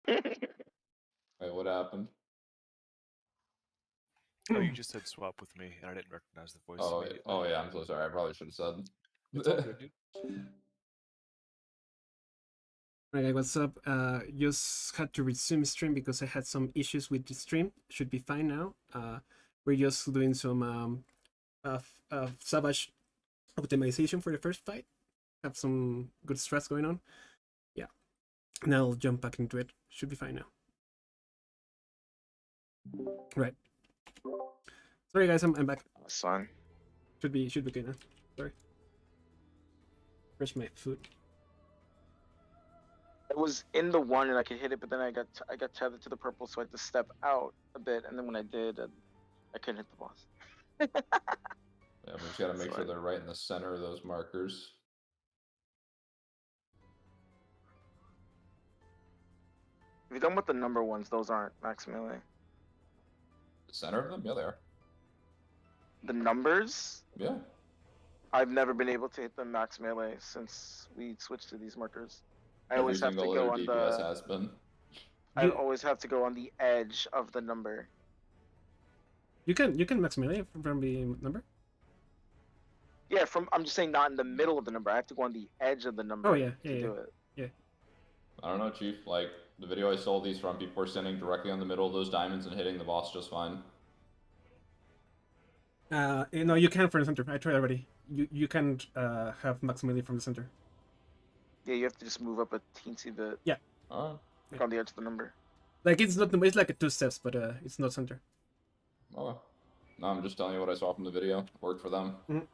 Wait, what happened? Oh, you just said swap with me, and I didn't recognize the voice immediately. Oh yeah, I'm so sorry. I probably should have said. It's all good, dude. Alright, what's up? Just had to resume stream because I had some issues with the stream. Should be fine now. We're just doing some Savage optimization for the first fight. Have some good stress going on. Yeah. Now I'll jump back into it. Should be fine now. Right. Sorry guys, I'm back. That's fine. Should be good now. Sorry. Where's my food? It was in the one and I could hit it, but then I got tethered to the purple, so I had to step out a bit. And then when I did, I couldn't hit the boss. Yeah, we just gotta make sure they're right in the center of those markers. If you're done with the number ones, those aren't max melee. The center of them? Yeah, they are. The numbers? Yeah. I've never been able to hit them max melee since we switched to these markers. I always have to go on DPS has been. I always have to go on the edge of the number. You can max melee from the number? Yeah, I'm just saying not in the middle of the number. I have to go on the edge of the number. Oh yeah, to do it. Yeah. I don't know, Chief. Like the video I saw these from, people were standing directly on the middle of those diamonds and hitting the boss just fine. No, you can from the center. I tried already. You can't have max melee from the center. Yeah, you have to just move up a teensy bit. Yeah. Alright. On the edge of the number. Like it's not. It's like a 2 steps, but it's not center. Okay. No, I'm just telling you what I saw from the video. It worked for them. Mm-hmm.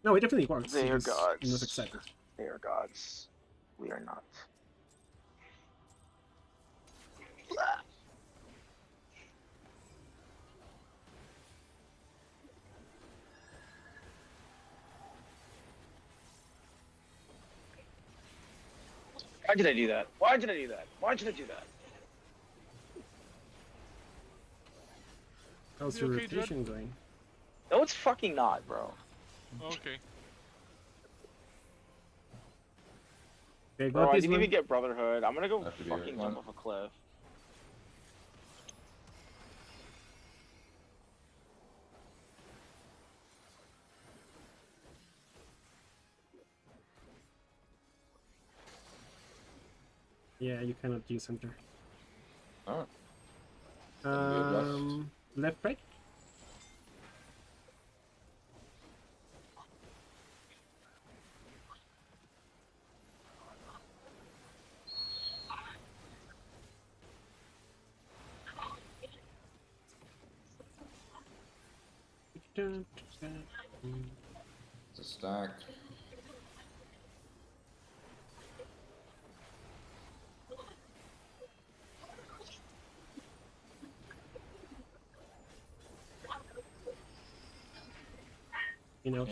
No, it definitely works. They are gods. He was excited. They are gods. We are not. Why did I do that? Why did I do that? Why did I do that? How's your rotation going? No, it's fucking not, bro. Okay. Okay, Bro, I didn't even get Brotherhood. I'm gonna go fucking jump off a cliff. Yeah, you cannot use center. Alright. Left, right? It's a stack. You know. I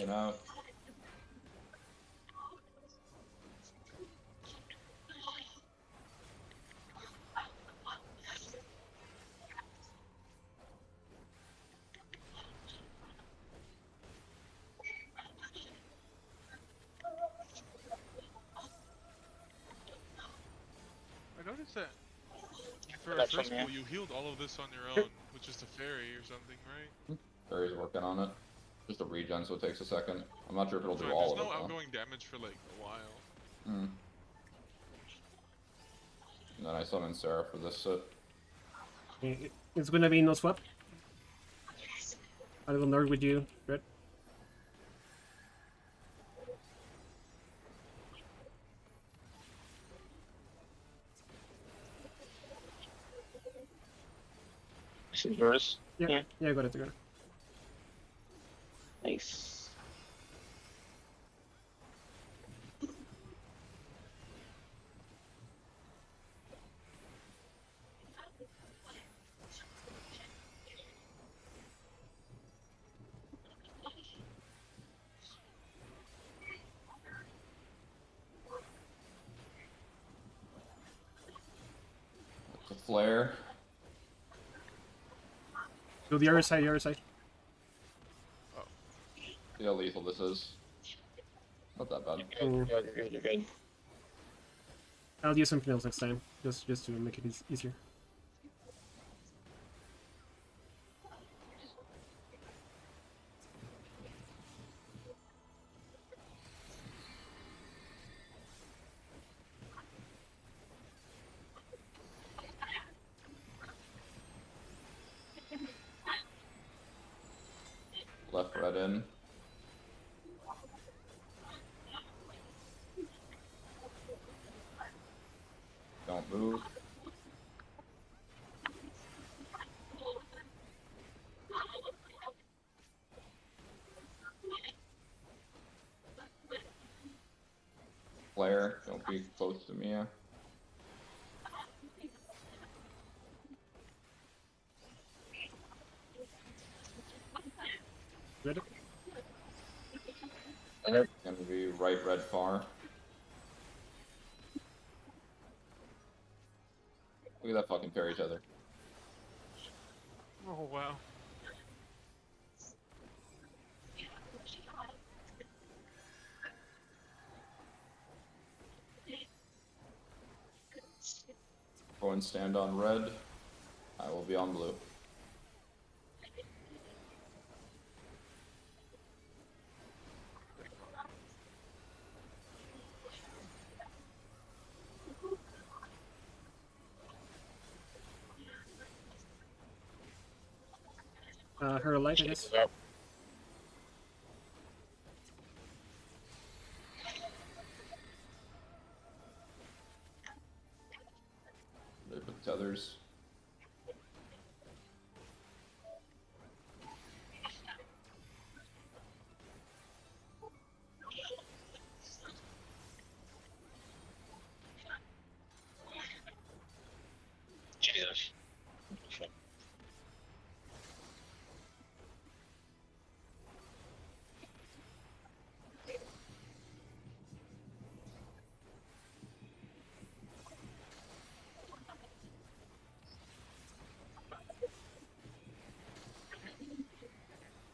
noticed that for a first pool, you healed all of this on your own, with just a fairy or something, right? Fairy's working on it. Just a regen, so it takes a second. I'm not sure if it'll do all of it. There's no outgoing damage for like a while. And then I summon Sarah for this sit. It's gonna be no swap. I will nerd with you, Red. This is yours? Yeah, I got it. Nice. The flare. Go the other side, Oh. See how lethal this is. Not that bad. You're good. I'll use something else next time, just to make it easier. Left, red in. Don't move. Flare, don't be close to me. Ready? Gonna be right, red, far. Look at that fucking fairy tether. Oh wow. Go and stand on red. I will be on blue. Her light, I guess. They put tethers. Jesus.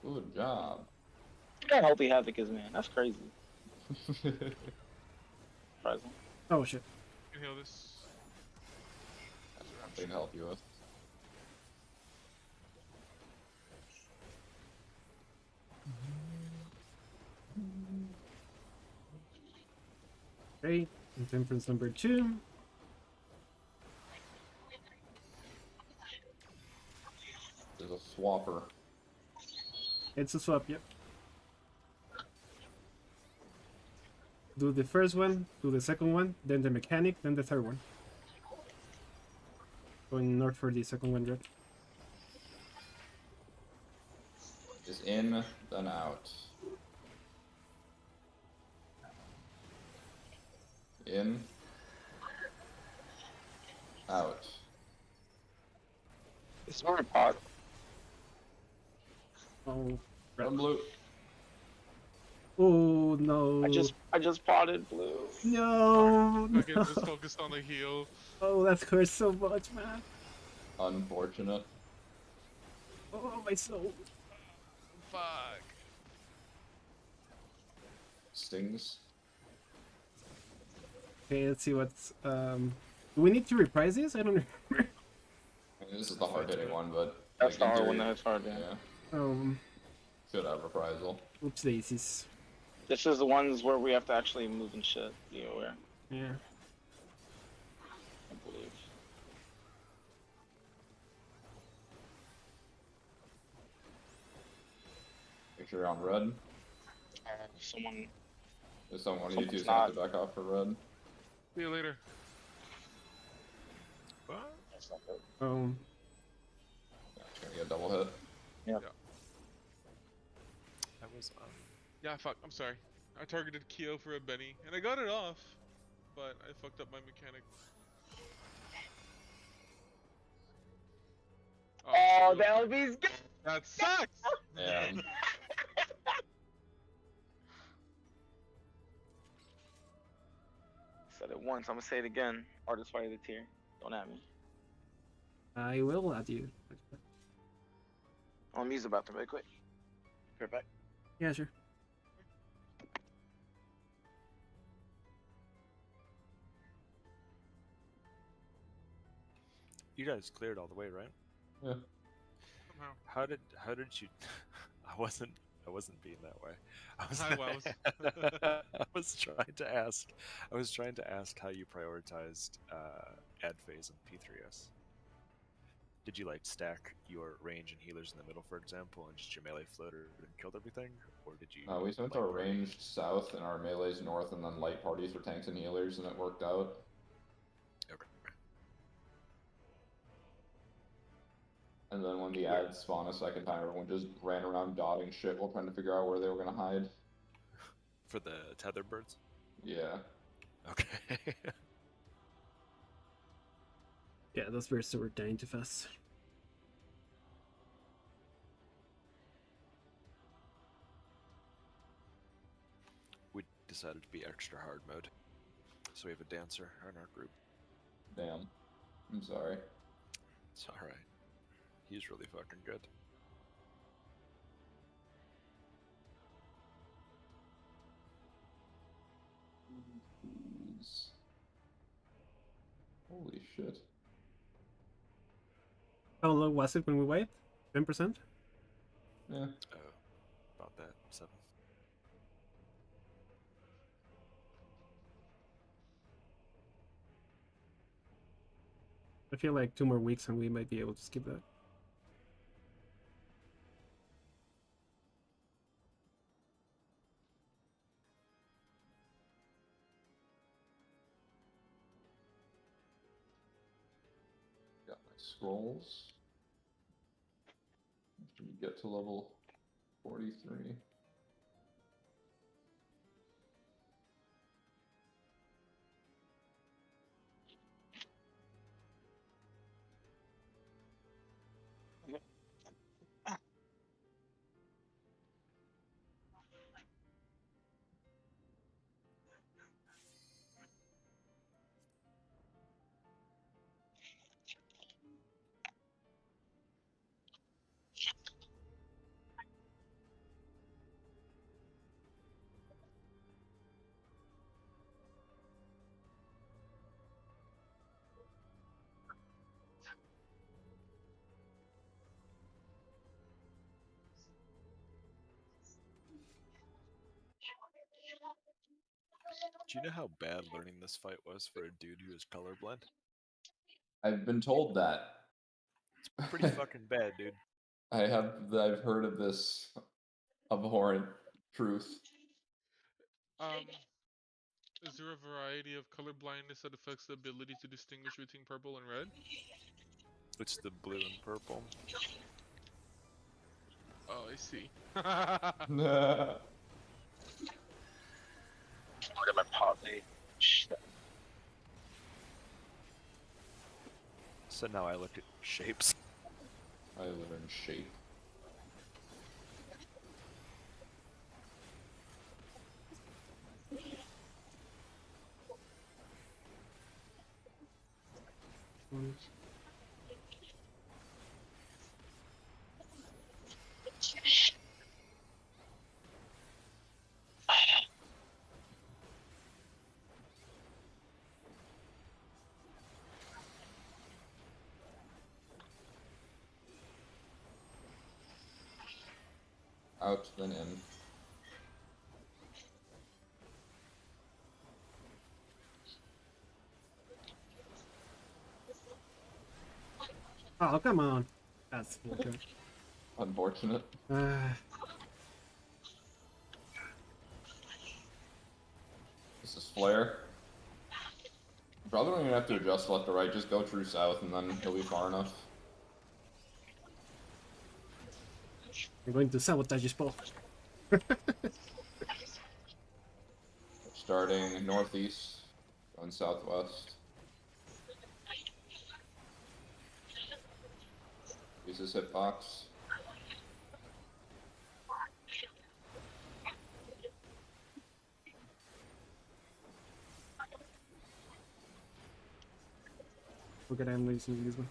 Good job. Look how healthy Havoc is, man. That's crazy. Surprising. Oh shit. You can heal this. They can help you with. Okay, intemperance number 2. There's a swapper. It's a swap, yep. Do the first one, do the second one, then the mechanic, then the third one. Going north for the second one, Red. Is in, then out. In. Out. It's not a pot. Oh, Red, blue. oh no. I just potted blue. No, Okay, no. just focused on the heal. Oh, that hurts so much, man. Unfortunate. Oh, my soul. Fuck. Stings. Okay, let's see what's do we need to reprise this? I don't know. I mean, this is the hard hitting one, but That's the in hard one. theory, That's hard. Yeah. yeah. Should have reprisal. Oops daisies. This is the ones where we have to actually move and shit. Be aware. Yeah. I believe. Make sure you're on red. Someone. If someone of you two Someone's have to not. back off for red. See you later. What? That's not good. Oh, Yeah, it's gonna get a double hit. That was Yeah, fuck. I'm sorry. I targeted Kyo for a Benny, and I got it off, but I fucked up my mechanic. Oh, shit. the LB's good. That sucks! And Said it once. I'm gonna say it again. Artist fight of the tier. Don't at me. I will add you. I'm gonna use the bathroom really quick. Be right back. Yeah, sure. You guys cleared all the way, right? Yeah. Somehow. How did you? I wasn't being that way. Hi, Wows. I was trying to ask. I was trying to ask how you prioritized ad phase and P3S. Did you like stack your range and healers in the middle, for example, and just your melee floater and killed everything, or did you? We spent light our party? ranged south and our melees north, and then light parties for tanks and healers, and it worked out. Okay. And then when the ads spawned a second time, everyone just ran around dotting shit while trying to figure out where they were gonna hide. For the tether birds. Yeah. Okay. Yeah, those birds were dying too fast. We decided to be extra hard mode, so we have a dancer in our group. Damn. I'm sorry. It's all right. He's really fucking good. Please. Holy shit. How low was it when we wiped? 10%? Yeah. About that 7. I feel like 2 more weeks and we might be able to skip that. Got my scrolls. After we get to level 43. Do you know how bad learning this fight was for a dude who is colorblind? I've been told that. Pretty fucking bad, dude. I've heard of this abhorrent truth. Is there a variety of color blindness that affects the ability to distinguish between purple and red? It's the blue and purple. Oh, I see. Look at my potty. Shit. So now I look at shapes. I learn shape. Out, then in. Oh, come on. That's bullshit. Unfortunate. This is flare. Probably don't even have to adjust left or right, just go true south and then he'll be far enough. I'm going to sabotage this ball. Starting northeast, going southwest. Use his hitbox. Look at I'm using this one.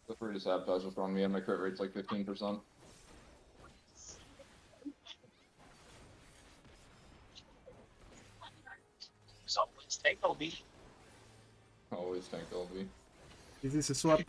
Feel free to sabotage just on me, and my crit rate's like 15%. So Take OB. Always tank LB. This is a swap.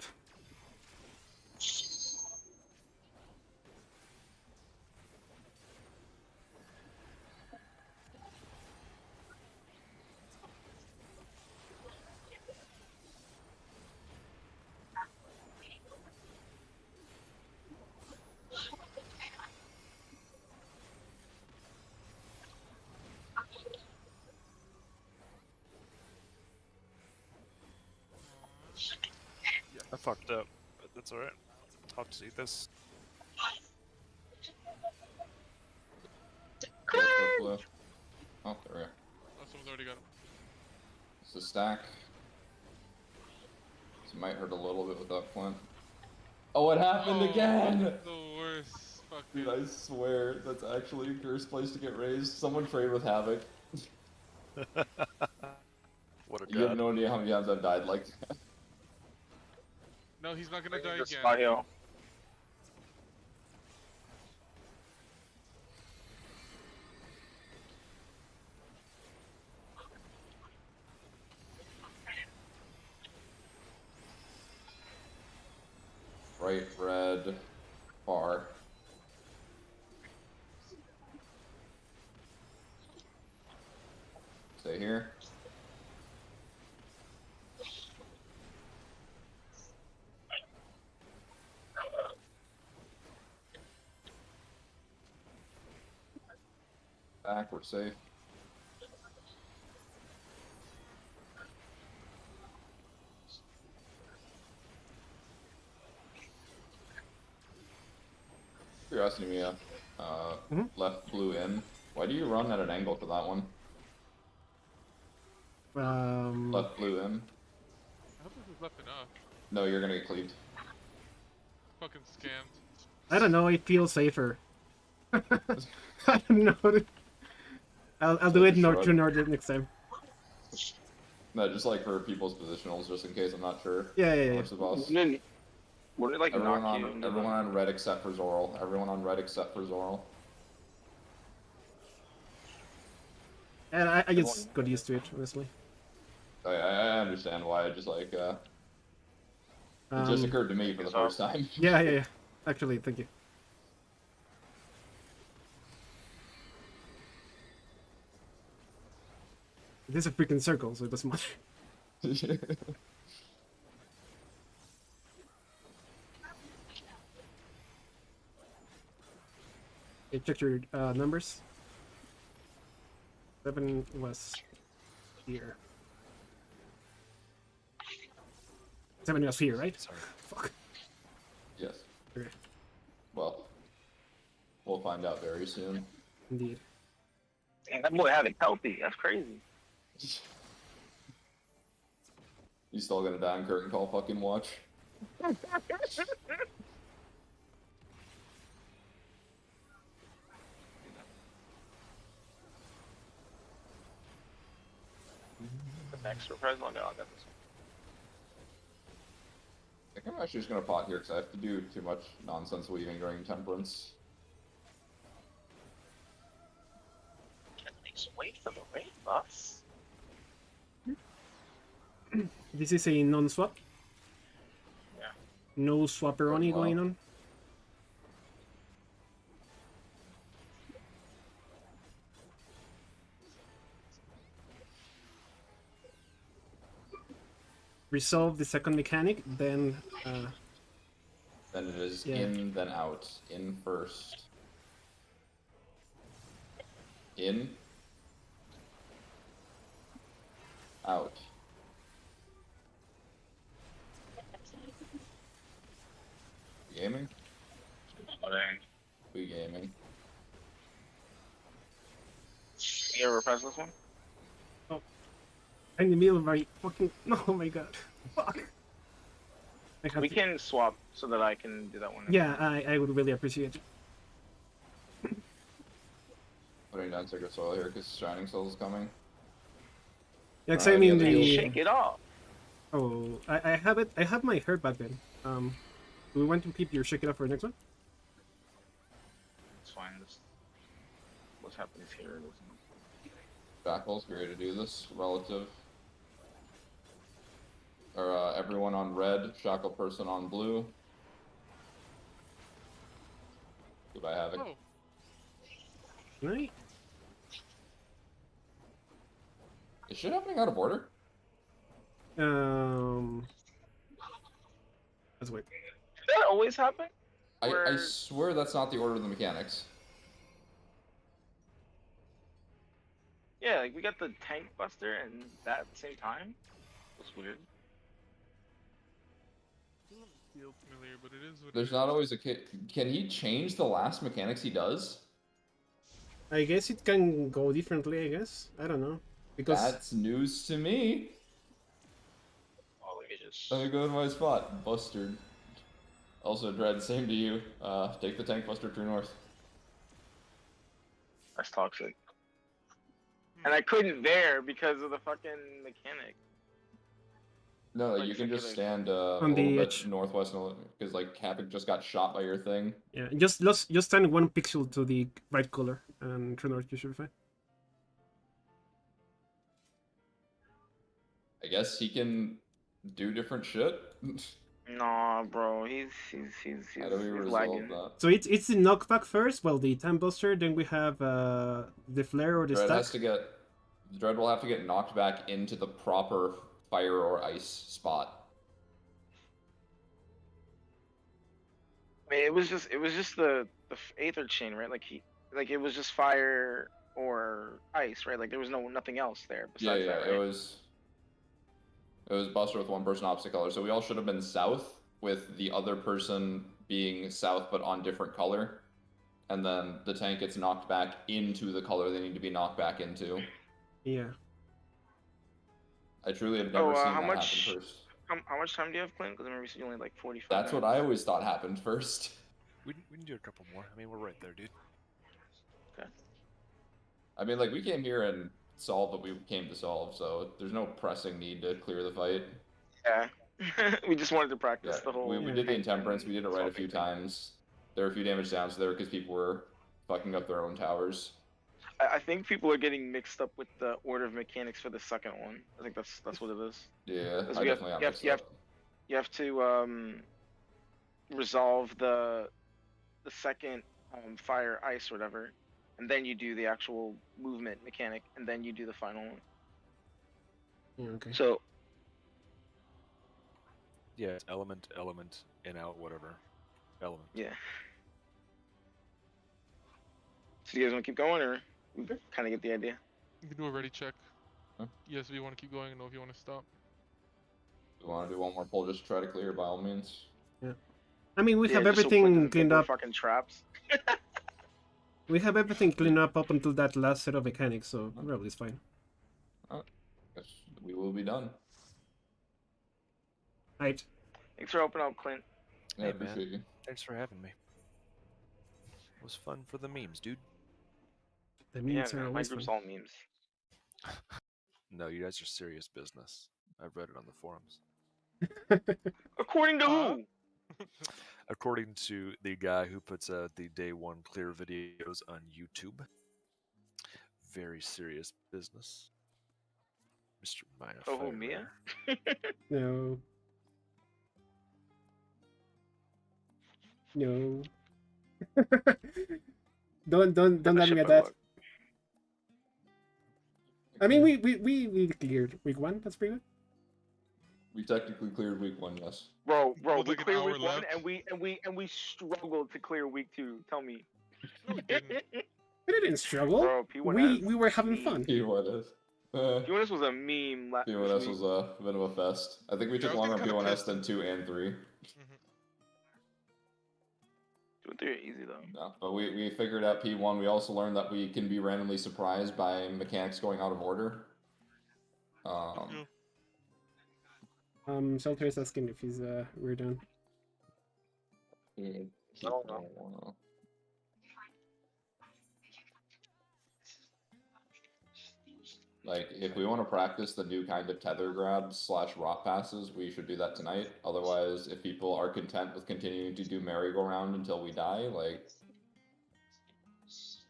I fucked up, but that's alright. I'll have to see this. Yeah, go blue. Oh, there we go. Oh, someone's already got him. It's a stack. This might hurt a little bit without Flint. Oh, it happened again! The worst. Fuck, Dude, I swear, that's actually a cursed place to get raised. Someone trade with Havoc. What a You have god. no idea how many times I've died like that. No, he's not gonna die Just again. spot heal. Right, red, far. Stay here. Back, we're safe. Curiosity, Mia. Left blue in. Why do you run at an angle for that one? Left blue in. I hope this is left enough. No, you're gonna get cleaved. Fucking scammed. I don't know. I feel safer. I don't know. I'll do it Shrug. to Nordic next time. No, just like for people's positionals, just in case I'm not sure. Yeah. What's the boss? What did like Everyone knock you? on, everyone on red except for Zoral. Everyone on red except for Zoral. And I just got used to it, honestly. I understand why. It just like it just occurred to me for the first time. Yeah. Actually, thank you. It is a freaking circle, so it doesn't matter. Okay, check your numbers. 7 was here. 7 was here, right? Sorry. Fuck. Yes. Okay, Well, we'll find out very soon. indeed. Damn, that boy had it healthy. That's crazy. You still gonna die on curtain call fucking watch? The next surprise one. No, I got this I think I'm actually just gonna pot here because I have to do too much nonsense weaving during temperance. one. Wait for the raid bus. This is a non-swap. Yeah. No swapperoni Well. going on. Resolve the second mechanic, then Then it is Yeah. in, then out. In first. In. Out. Gaming? Oh, dang. We gaming. You ever press this one? in the middle of my fucking. Oh my god. Fuck. I have We to- can swap so that I can do that one. Yeah, I would really appreciate it. Putting down Sacred Soil here because Shining Soul is coming. Yeah, 'cause I mean yeah, the. Shake it off. Oh, I have it. I have my hair back then. Do we want to keep your shake it up for the next one? It's fine. This, what happens here? Jackals, you're ready to do this. Relative. everyone on red, shackle person on blue. Goodbye, Havoc. Oh, Right? Is shit happening out of order? Let's wait. Did that always happen? I Where- swear that's not the order of the mechanics. Yeah, like we got the tank buster and that at the same time. That's weird. doesn't feel familiar, but it is what There's it not is. always a Can he change the last mechanics he does? I guess it can go differently, I guess. I don't know. Because That's news to me. Oh, let me just. Let me go to my spot. Bustered. Also, Dread, same to you. Take the tank buster true north. That's toxic. And I couldn't there because of the fucking mechanic. No, Like you can just circular. stand On a little the bit edge. northwest, because like Havoc just got shot by your thing. yeah, just stand 1 pixel to the right color and true north, you should be fine. I guess he can do different shit. Nah, bro, he's How do we resolve lagging. that? So it's the knockback first, well the time buster, then we have the flare or the Dread stack. has to get. Dread will have to get knocked back into the proper fire or ice spot. I mean, it was just the aether chain, right? Like it was just fire or ice, right? Like there was nothing else there Yeah, besides yeah, that, right? it was Buster with one person opposite color, so we all should have been south, with the other person being south but on different color, and then the tank gets knocked back into the color they need to be knocked back into. Yeah. I truly have never seen how that much- happen first. How much time do you have, Clint? Because I remember you said you only like 45 That's what I always thought happened first. We can do a couple more. I mean, we're right there, dude. I mean, like, we came here and solved what we came to solve, so there's no pressing need to clear the fight. Yeah. We just wanted to practice Yeah, the whole. we did the tank intemperance, and we did it right a few assaulting thing. times. There were a few damage downs there because people were fucking up their own towers. I think people are getting mixed up with the order of mechanics for the second one. I think that's what it is. Yeah, Because I we have- definitely got you have- mixed you have- up. You have to resolve the second fire ice or whatever, and then you do the actual movement mechanic, and then you do the final one. Yeah, okay. So Yeah, it's element, in, out, whatever. Element. yeah. So you guys want to keep going, or we kind of get the idea? You can do a ready check. Huh? Yes, if you want to keep going, and no, if you want to stop. If you want to do one more pull just to try to clear, by all means. I mean, we Yeah, have just so Clint everything doesn't get cleaned more up. Fucking traps. We have everything cleaned up until that last set of mechanics, so probably it's fine. Guess we will be done. Right. Thanks for opening up, Clint. Yeah, I Hey, man. appreciate you. Thanks for having me. It was fun for the memes, dude. The Yeah, memes are man, my always group's fun. all memes. No, you guys are serious business. I've read it on the forums. According to who? According to the guy who puts out the day one clear videos on YouTube. Very serious business. Mr. Maya. Oh, who, Mia? No. No. don't let me at that. I mean, we cleared week 1. That's pretty good. We technically cleared week 1, yes. Bro, With we like an cleared hour week 1, left. and we struggled to clear week 2. Tell me. No, we didn't. We didn't struggle. Bro, P1S. We were having fun. P1S. P1S was a meme last P1S was a bit of a fest. I think we Yeah, took I was longer on getting kinda P1S pissed. than 2 and 3. Mhm. 2 and 3 are easy though. No, but we figured out P1. We also learned that we can be randomly surprised by mechanics going out of order. Shelter is asking if he's we're done. No. Like, if we want to practice the new kind of tether grabs / rock passes, we should do that tonight. Otherwise, if people are content with continuing to do merry-go-round until we die, like...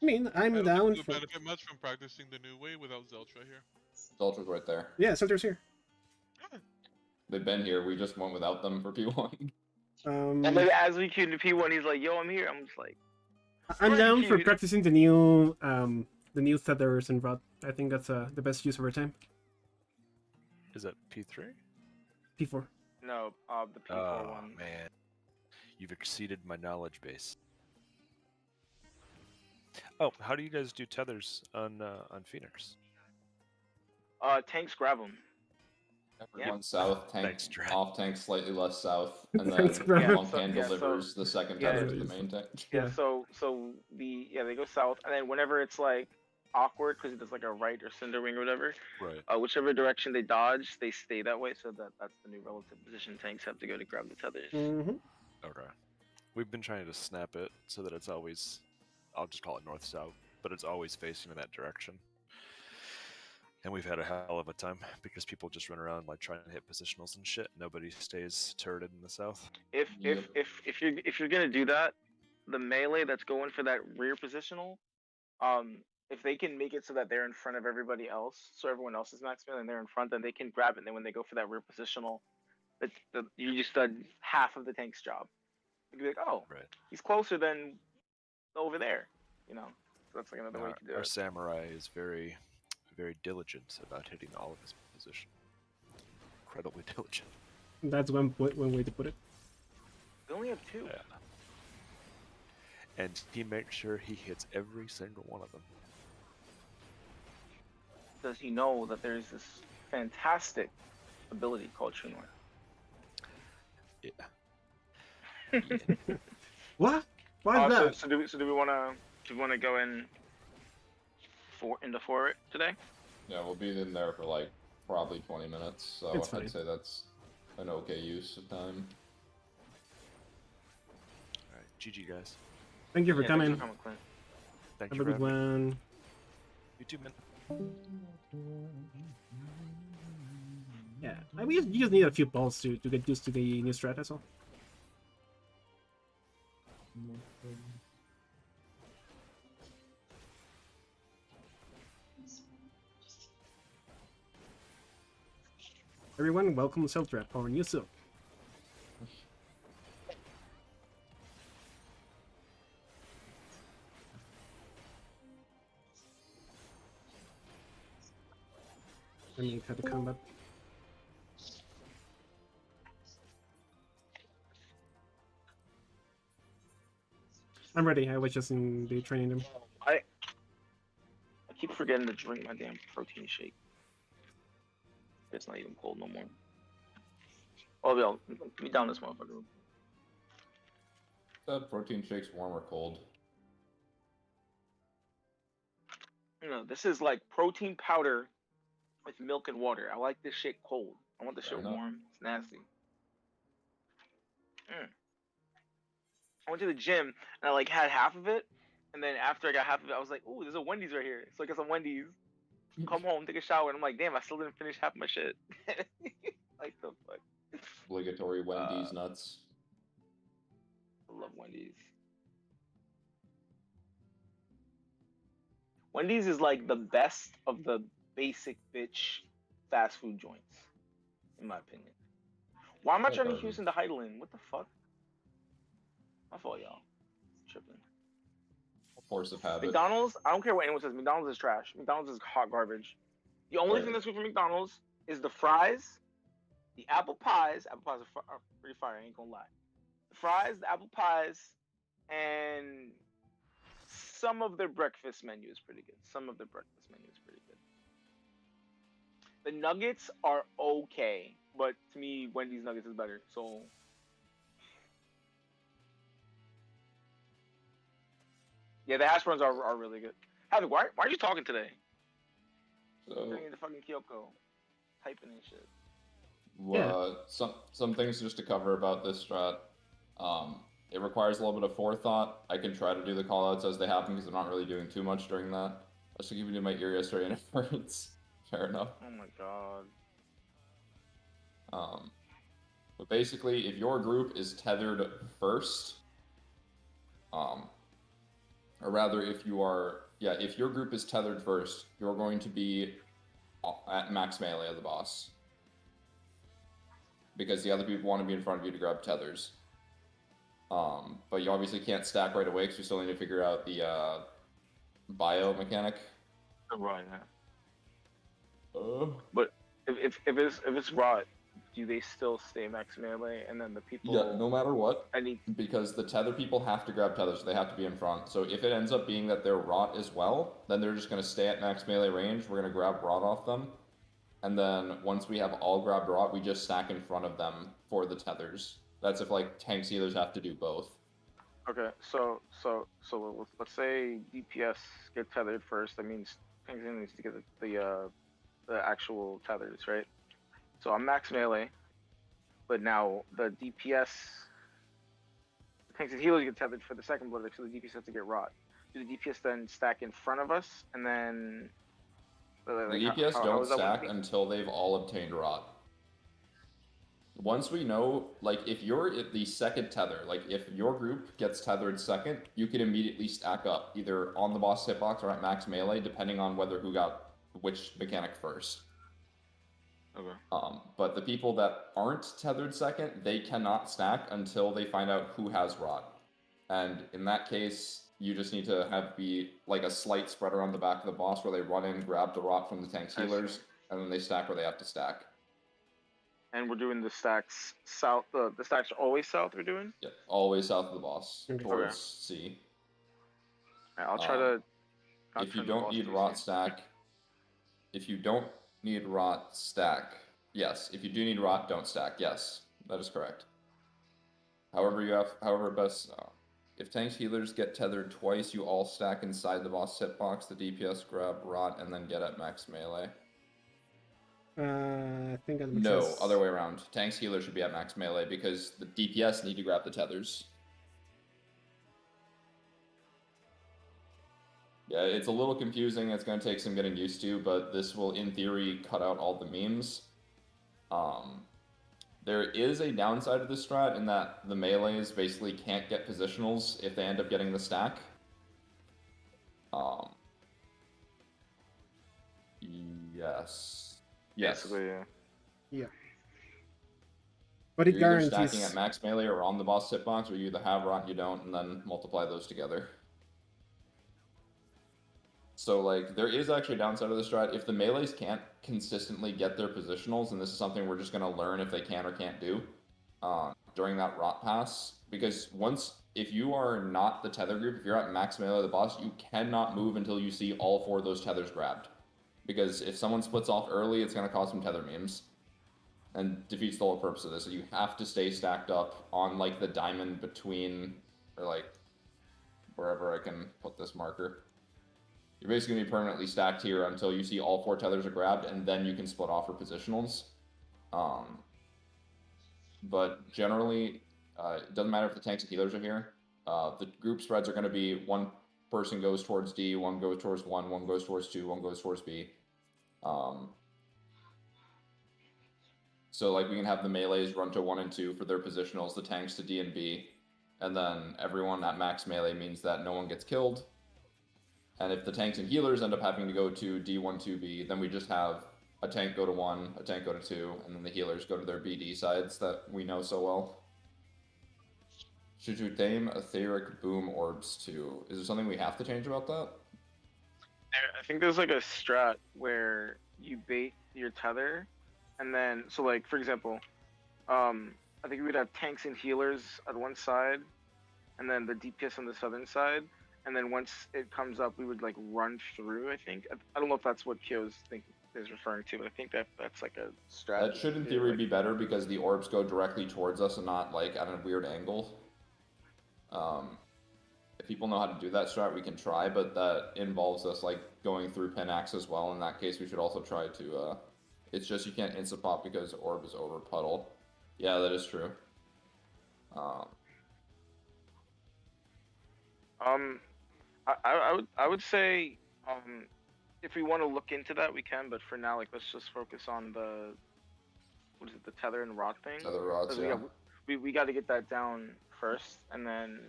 I mean, I'm I don't down think for. we'll benefit much from practicing the new way without Zeltra here. Zeltra's right there. Yeah, Shelter's here. They've been here. We just went without them for P1. And then as we queued to P1, he's like, "Yo, I'm here." I'm just like, I'm pretty down for cute. practicing the new feathers and rod. I think that's the best use of our time. Is that P3? P4. no, the P4 Oh one. man, you've exceeded my knowledge base. Oh, how do you guys do tethers on Phoenix? Tanks grab them. Everyone south, tank Thanks, Drat. off, tank slightly less south, and then Thanks, Drat. one so- hand yeah, so- delivers the second yeah, tether to the main tank. Yeah. Yeah. So they go south, and then whenever it's like awkward because there's like a right or cinder wing or whatever, Right. whichever direction they dodge, they stay that way. So that's the new relative position tanks have to go to grab the tethers. Mm-hmm. Okay. We've been trying to snap it so that it's always, I'll just call it north-south, but it's always facing in that direction. And we've had a hell of a time because people just run around like trying to hit positionals and shit. Nobody stays turreted in the south. If Yep. if you're gonna do that, the melee that's going for that rear positional, if they can make it so that they're in front of everybody else, so everyone else is max melee and they're in front, then they can grab it. And then when they go for that rear positional, you just done half of the tank's job. You'd be like, oh, Right. he's closer than over there, you know. So that's like another way to do Our it. samurai is very, very diligent about hitting all of his position. Incredibly diligent. That's one way to put it. They only have two. Yeah. And he makes sure he hits every single one of them. Does he know that there's this fantastic ability called True North? Yeah. What? Why is that? So do we wanna go into for it today? Yeah, we'll be in there for like probably 20 minutes, so It's fine. I'd say that's an okay use of time. Alright, GG guys. Thank you for Yeah, coming. thanks for coming, Clint. Thank Have you a for good having me. one. You too, man. Yeah, you just need a few balls to get used to the new strat as well. Everyone, welcome to Seltrap, our new silk. Let me cut the combat. I'm ready. I was just in the training room. I keep forgetting to drink my damn protein shake. It's not even cold no more. Oh, yo, let me down this motherfucker. That protein shake's warm or cold? You know, this is like protein powder with milk and water. I like this shit cold. I want this Fair shit enough. warm. It's nasty. I went to the gym and I like had half of it, and then after I got half of it, I was like, "Ooh, there's a Wendy's right here." So I got some Wendy's. Come home, take a shower, and I'm like, "Damn, I still didn't finish half my shit." Like the fuck. Obligatory Wendy's nuts. I love Wendy's. Wendy's is like the best of the basic bitch fast food joints, in my opinion. Why am I Yeah, turning Burger. Houston to Heidelin? What the fuck? My fault, y'all. Tripping. Force of habit. McDonald's, I don't care what anyone says. McDonald's is trash. McDonald's is hot garbage. The only Right. thing that's good from McDonald's is the fries, the apple pies. Apple pies are pretty fire. I ain't gonna lie. The fries, the apple pies, and some of their breakfast menu is pretty good. Some of their breakfast menu is pretty good. The nuggets are okay, but to me, Wendy's nuggets is better. So. Yeah, the hash browns are really good. Havoc, why are you talking today? So, Turning into fucking Kyoko. Typing and shit. some things just to cover about this strat. It requires a little bit of forethought. I can try to do the callouts as they happen because I'm not really doing too much during that. I was giving you my ear yesterday and it hurts. Fair enough. Oh my god. But basically, if your group is tethered first, or rather, if your group is tethered first, you're going to be at max melee of the boss. because the other people want to be in front of you to grab tethers. But you obviously can't stack right away because you still need to figure out the bio mechanic. Right. Yeah. But if it's rot, do they still stay max melee, and then the people? Yeah, no matter what. I need because the tether people have to grab tethers, so they have to be in front. So if it ends up being that they're rot as well, then they're just going to stay at max melee range. We're going to grab rot off them, and then once we have all grabbed rot, we just stack in front of them for the tethers. That's if like tank healers have to do both. Okay, so let's say DPS get tethered first. That means tank healer needs to get the actual tethers, right? So I'm max melee, but now the DPS, tanks and healers get tethered for the second blood, so the DPS has to get rot. Do the DPS then stack in front of us, and then the DPS don't stack until they've all obtained rot. Once we know, like, if you're at the second tether, like, if your group gets tethered second, you can immediately stack up, either on the boss hitbox or at max melee, depending on whether who got which mechanic first. Okay. But the people that aren't tethered second, they cannot stack until they find out who has rot. And in that case, you just need to have be like a slight spread around the back of the boss where they run in, grab the rot from the tank's healers, and then they stack where they have to stack. And we're doing the stacks south. The stacks are always south. We're doing. Yeah, always south of the boss, Okay. towards C. Right, I'll try to. If you don't need rot stack, if you don't need rot stack, yes. If you do need rot, don't stack. Yes, that is correct. However best. If tanks healers get tethered twice, you all stack inside the boss hitbox. The DPS grab rot and then get at max melee. I think that No, other way around. Tanks healers should be at max melee because the DPS need to grab the tethers. Yeah, it's a little confusing. It's going to take some getting used to, but this will, in theory, cut out all the memes. There is a downside of this strat in that the melees basically can't get positionals if they end up getting the stack. Yes. Yes. Basically, yeah. Yeah. But it You're either guarantees stacking at max melee or on the boss hitbox, or you either have rot, you don't, and then multiply those together. So, like, there is actually a downside of the strat. If the melees can't consistently get their positionals, and this is something we're just going to learn if they can or can't do during that rot pass, because if you are not the tether group, if you're at max melee of the boss, you cannot move until you see all 4 of those tethers grabbed. Because if someone splits off early, it's going to cause some tether memes. And defeats the whole purpose of this. So you have to stay stacked up on, like, the diamond between, or, like, wherever I can put this marker. You're basically going to be permanently stacked here until you see all 4 tethers are grabbed, and then you can split off for positionals. But generally, it doesn't matter if the tanks and healers are here. The group spreads are going to be one person goes towards D, one goes towards 1, one goes towards 2, one goes towards B. So, like, we can have the melees run to 1 and 2 for their positionals, the tanks to D and B, and then everyone at max melee means that no one gets killed. And if the tanks and healers end up having to go to D1, 2B, then we just have a tank go to 1, a tank go to 2, and then the healers go to their BD sides that we know so well. Should you tame etheric boom orbs too? Is there something we have to change about that? I think there's like a strat where you bait your tether, and then so like for example, I think we would have tanks and healers at one side, and then the DPS on the southern side, and then once it comes up, we would like run through. I think I don't know if that's what Kyo's is referring to, but I think that's like a strat. That should in theory be better because the orbs go directly towards us and not like at a weird angle. If people know how to do that strat, we can try, but that involves us like going through Pinax as well. In that case, we should also try to. It's just you can't instant pop because orb is over puddle. Yeah, that is true. I would say if we want to look into that, we can. But for now, like let's just focus on the tether and rot thing. Tether rods, yeah. We got to get that down first, and then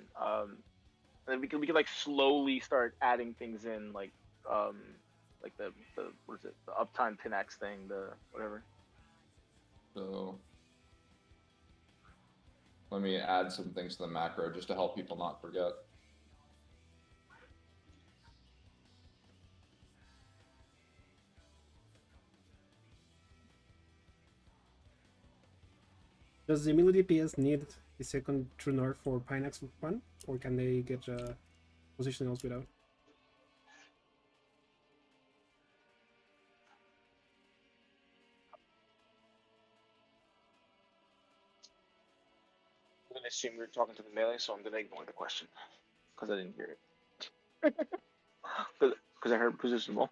we could like slowly start adding things in, like the what is it, the uptime Pinax thing, the whatever. So Let me add some things to the macro just to help people not forget. Does the melee DPS need the second true north for Pinax one, or can they get positionals without? I'm gonna assume you're talking to the melee, so I'm gonna ignore the question because I didn't hear it. Because I heard positionable.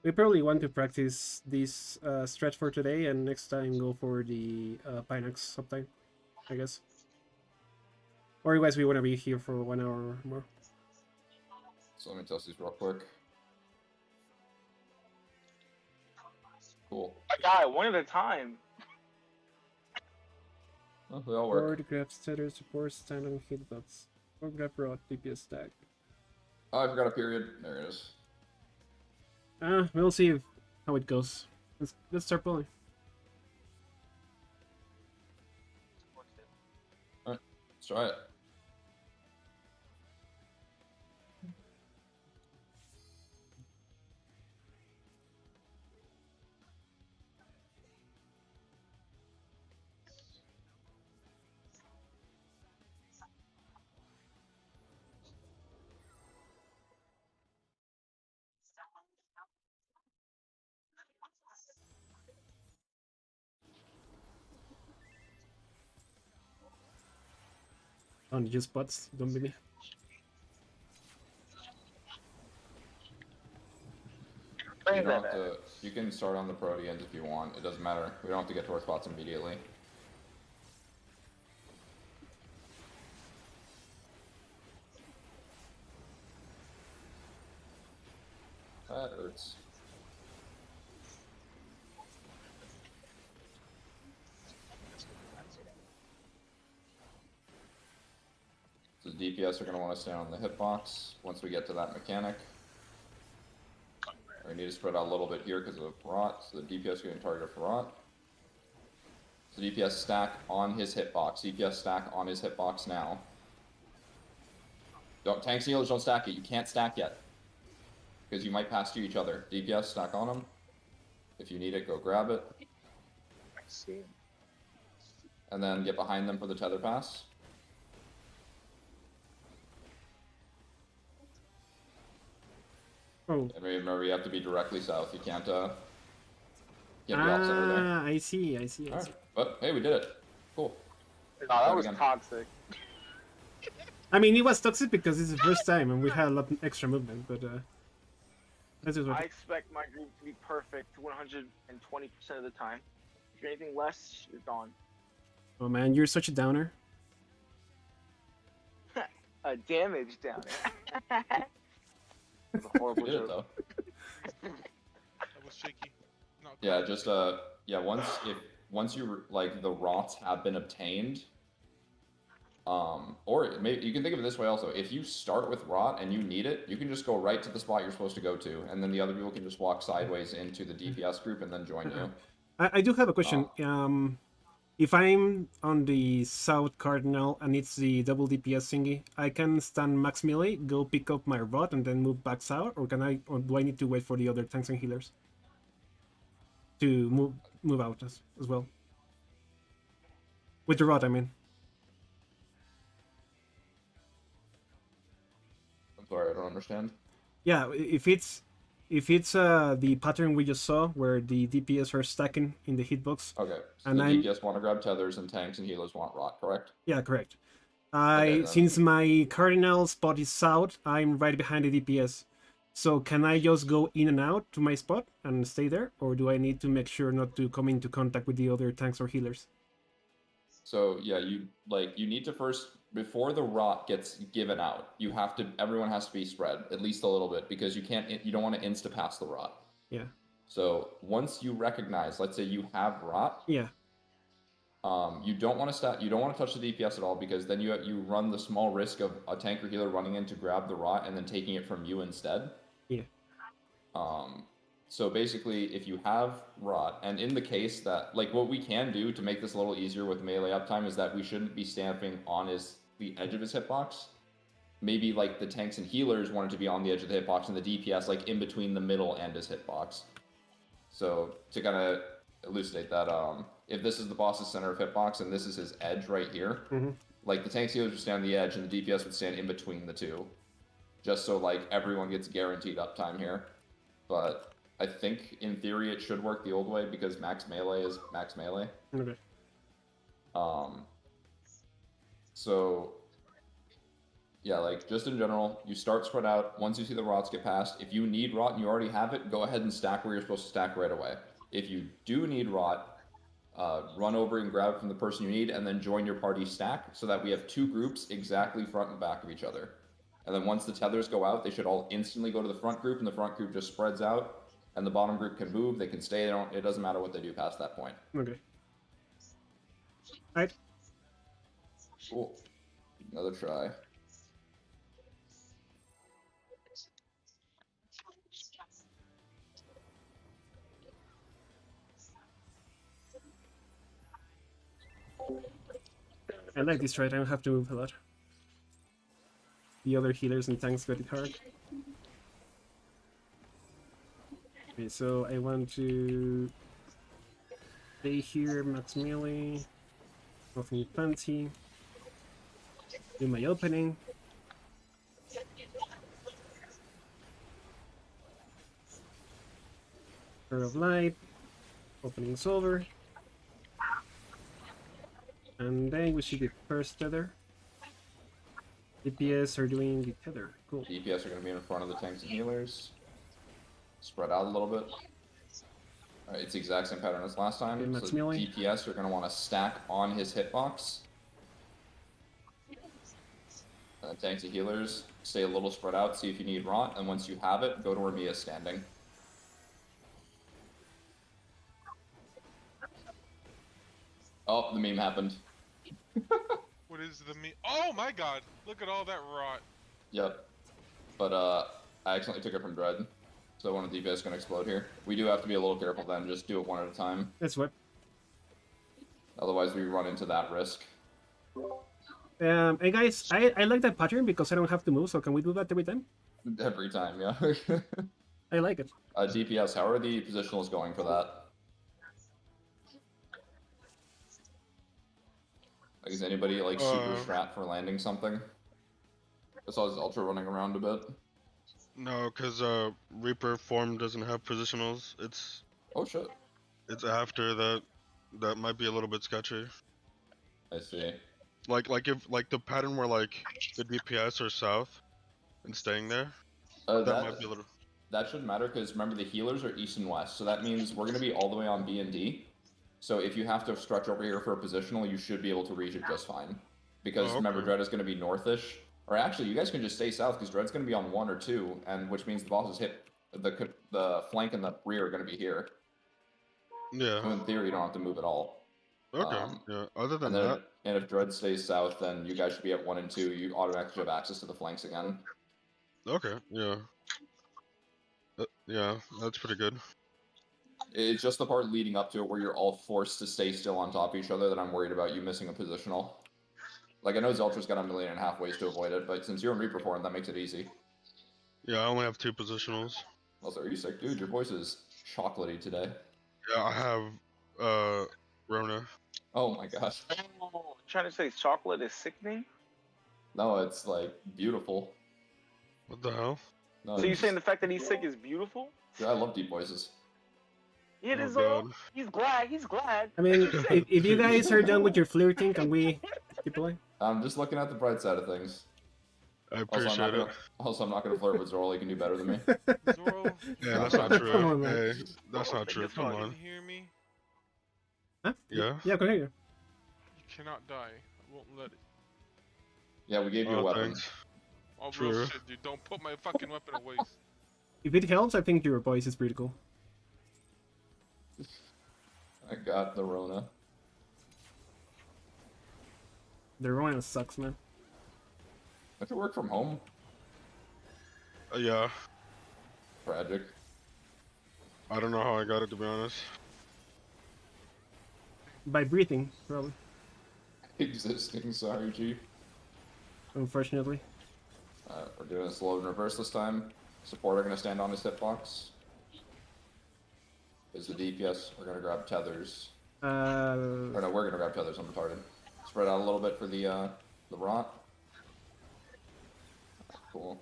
We probably want to practice this stretch for today, and next time go for the Pinax uptime, I guess. Or you guys, we want to be here for 1 hour or more. So let me test these real quick. Cool. My guy, one at a time. Oh, they all work. Board, grab stutter, support, stand on hitbox. Or grab rod, DPS stack. Oh, I forgot a period. There it is. We'll see how it goes. Let's start pulling. Alright, let's try it. On just bots, don't be me. You, don't have to, you can start on the Proteans if you want. It doesn't matter. We don't have to get to our spots immediately. That hurts. So the DPS are going to want to stay on the hitbox once we get to that mechanic. We need to spread out a little bit here because of rot, so the DPS is going to target for rot. So DPS stack on his hitbox. DPS stack on his hitbox now. Don't tanks and healers don't stack it. You can't stack yet because you might pass to each other. DPS stack on them. If you need it, go grab it. I see. And then get behind them for the tether pass. Oh. And remember, you have to be directly south. You can't be opposite over there. I see. Alright, but hey, we did it. Cool. No, that was Again. toxic. I mean, it was toxic because it's the first time and we had a lot extra movement, but that's just what. I expect my group to be perfect 120% of the time. If you're anything less, you're gone. Oh man, you're such a downer. A damage down there. That's a horrible We did it joke. though. That was shaky. Not Yeah, quite. just yeah. Once you like the rots have been obtained, or maybe you can think of it this way also. If you start with rot and you need it, you can just go right to the spot you're supposed to go to, and then the other people can just walk sideways into the DPS group and then join you. I do have a question. If I'm on the south cardinal and it's the double DPS thingy, I can stand max melee, go pick up my rod, and then move back south, or do I need to wait for the other tanks and healers to move out as well? With the rod, I mean. I'm sorry, I don't understand. Yeah, if it's the pattern we just saw where the DPS are stacking in the hitbox. Okay, so And the I'm- DPS want to grab tethers and tanks and healers want rot, correct? Yeah, correct. then. Since my cardinal spot is south, I'm right behind the DPS. So can I just go in and out to my spot and stay there, or do I need to make sure not to come into contact with the other tanks or healers? So yeah, you need to first, before the rot gets given out, everyone has to be spread at least a little bit because you don't want to insta pass the rot. Yeah. So once you recognize, let's say you have rot, Yeah. You don't want to touch the DPS at all, because then you run the small risk of a tank or healer running in to grab the rot and then taking it from you instead. Yeah. So basically, if you have rot, and in the case that, like, what we can do to make this a little easier with melee uptime is that we shouldn't be stamping on the edge of his hitbox. Maybe like the tanks and healers wanted to be on the edge of the hitbox, and the DPS like in between the middle and his hitbox. So to kind of elucidate that, if this is the boss's center of hitbox and this is his edge right here, like the tanks healers would stand on the edge and the DPS would stand in between the two, just so like everyone gets guaranteed uptime here. But I think in theory it should work the old way, because max melee is max melee. Okay. So yeah, like just in general, you start spread out. Once you see the rots get past, if you need rot and you already have it, go ahead and stack where you're supposed to stack right away. If you do need rot, run over and grab it from the person you need, and then join your party stack so that we have two groups exactly front and back of each other. And then once the tethers go out, they should all instantly go to the front group, and the front group just spreads out, and the bottom group can move, they can stay, it doesn't matter what they do past that point. Okay. Alright. Cool. Another try. I like this try, I don't have to move a lot. The other healers and tanks got it hard. Okay, so I want to stay here, max melee, nothing fancy, do my opening. Bird of Light, opening's over. And then we see the first tether. DPS are doing the tether. Cool. DPS are going to be in front of the tanks and healers. Spread out a little bit. Alright, it's the exact same pattern as last time. Okay, so DPS are going to want to stack on his hitbox. Tanks and healers, stay a little spread out, see if you need rot, and once you have it, go to where Mia's standing. Oh, the meme happened. What is the meme? Oh my god! Look at all that rot. Yep. But I accidentally took it from Dread, so one of the DPS is going to explode here. We do have to be a little careful then, just do it one at a time. That's what. Otherwise we run into that risk. Hey guys, I like that pattern because I don't have to move, so can we do that every time? Every time, yeah. I like it. DPS, how are the positionals going for that? Like, is anybody like super strat for landing something? I saw his Ultra running around a bit. No, because Reaper form doesn't have positionals. It's Oh shit. it's after that. That might be a little bit sketchy. I see. Like if the pattern where like the DPS are south and staying there, that might be a little. That shouldn't matter, because remember the healers are east and west, so that means we're going to be all the way on B and D. So if you have to stretch over here for a positional, you should be able to reach it just fine. Because remember, Dread is going to be northish. Or actually, you guys can just stay south, because Dread's going to be on 1 or 2, and which means the bosses hit the flank and the rear are going to be here. Yeah. So in theory, you don't have to move at all. Okay. Yeah. Other than and that. And if Dread stays south, then you guys should be at 1 and 2. You automatically have access to the flanks again. Okay. Yeah. Yeah, that's pretty good. It's just the part leading up to it where you're all forced to stay still on top of each other that I'm worried about you missing a positional. Like, I know Zeltra's got 1.5 million ways to avoid it, but since you're in Reaper form, that makes it easy. Yeah, I only have 2 positionals. Also, are you sick? Dude, your voice is chocolatey today. Yeah, I have, Rona. Oh my gosh. Oh, trying to say chocolate is sickening? No, it's, like, beautiful. What the hell? No, So you're saying the fact that he's sick is beautiful? Yeah, I love deep voices. It Oh, is all. God. He's glad. He's glad. I mean, if you guys are done with your flirting, can we keep going? I'm just looking at the bright side of things. I appreciate it. Also, I'm not gonna flirt with Zorl. He can do better than me. Zoro, Yeah, that's not Come true. on, man. Hey, that's not true. Come can you on. hear me? Huh? Yeah. Yeah, go ahead. You cannot die. I won't let it. Yeah, we gave you a Oh, weapon. thanks. Oh, real True. shit, dude. Don't put my fucking weapon away. If it helps, I think your voice is pretty cool. I got the Rona. The Rona sucks, man. If you work from home, Yeah. tragic. I don't know how I got it, to be honest. By breathing, probably. Existing, sorry, Chief. Unfortunately. We're doing a slow in reverse this time. Support are going to stand on his hitbox. Is the DPS, we're going to grab tethers. Or no, we're going to grab tethers, I'm retarded. Spread out a little bit for the rot. Cool.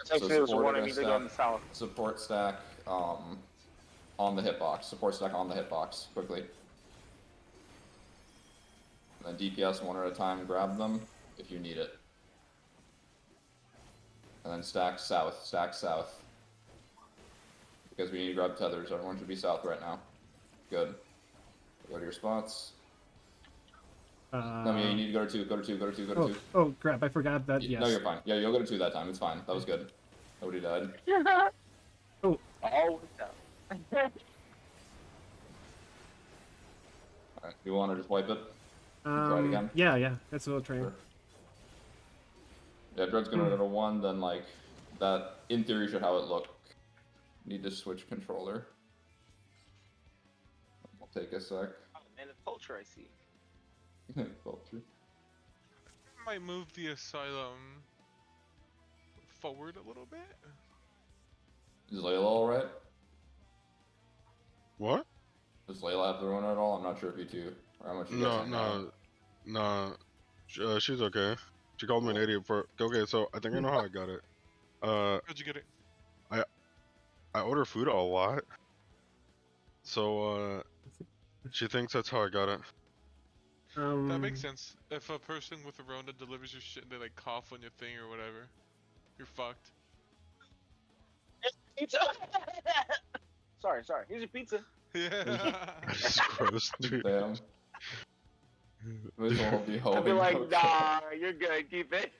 Takes me was one to go in the south. Support stack on the hitbox. Support stack on the hitbox, quickly. And then DPS one at a time, grab them if you need it. And then stack south, because we need to grab tethers. Everyone should be south right now. Good. Go to your spots. No, you need to go to 2, go to 2, go to 2, go to 2. Oh crap, I forgot that, yes. No, you're fine. Yeah, you'll go to 2 that time, it's fine. That was good. Nobody died. Oh. Always Alright, you want to just wipe it? Try it again? Yeah, that's what I'll try. Sure. Yeah, Dread's gonna go to 1, then like, that in theory should how it look. Need to switch controller. I'll take a sec. And the culture I see. Culture. Might move the asylum forward a little bit. Is Layla alright? What? Does Layla have the Rona at all? I'm not sure if you two, or how much you guys No. She's okay. She called me an idiot for. Okay, so I think I know how I got it. How'd you get it? I order food a lot. So she thinks that's how I got it. That makes sense. If a person with a Rona delivers your shit and they like cough on your thing or whatever, you're fucked. Pizza. sorry. Here's your pizza. Yeah. That's gross, dude. Damn. This one will be I'd holding. be like, nah, you're good, keep it.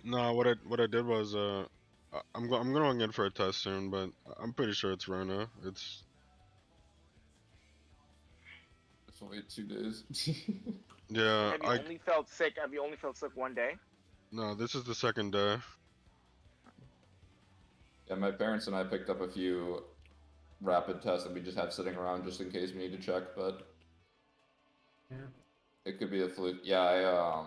No, what I did was I'm going in for a test soon, but I'm pretty sure it's Rona. It's only 2 days. yeah. Have you only felt sick? Have you only felt sick one day? No, this is the second day. Yeah, my parents and I picked up a few rapid tests that we just have sitting around just in case we need to check, but yeah, it could be a fluke. Yeah,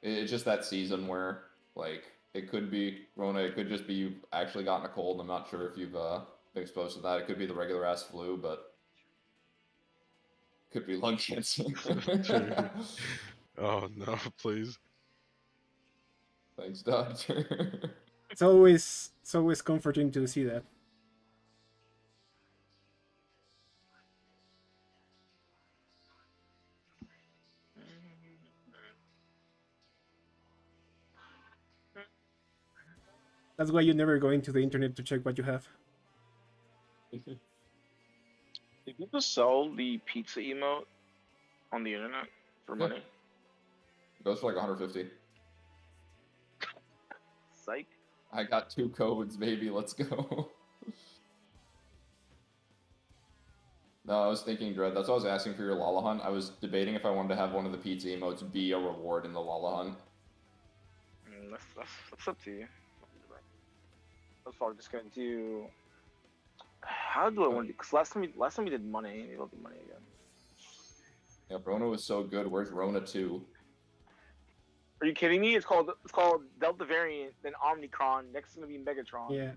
it's just that season where like it could be Rona, it could just be you've actually gotten a cold. I'm not sure if you've been exposed to that. It could be the regular ass flu, but could be lung cancer. Oh no, please. Thanks, doctor. It's always comforting to see that. That's why you never go into the internet to check what you have. Did people sell the pizza emote on the internet for money? It goes for like 150. Psych. I got 2 codes, baby. Let's go. No, I was thinking, Dread. That's why I was asking for your Lala Hunt. I was debating if I wanted to have one of the pizza emotes be a reward in the Lala Hunt. That's up to you. I was probably just gonna do. How do I want to? Because last time we did money, maybe I'll do money again. Yeah, Rona was so good. Where's Rona 2? Are you kidding me? It's called Delta variant, then Omnicron. Next is gonna be Megatron. Yeah.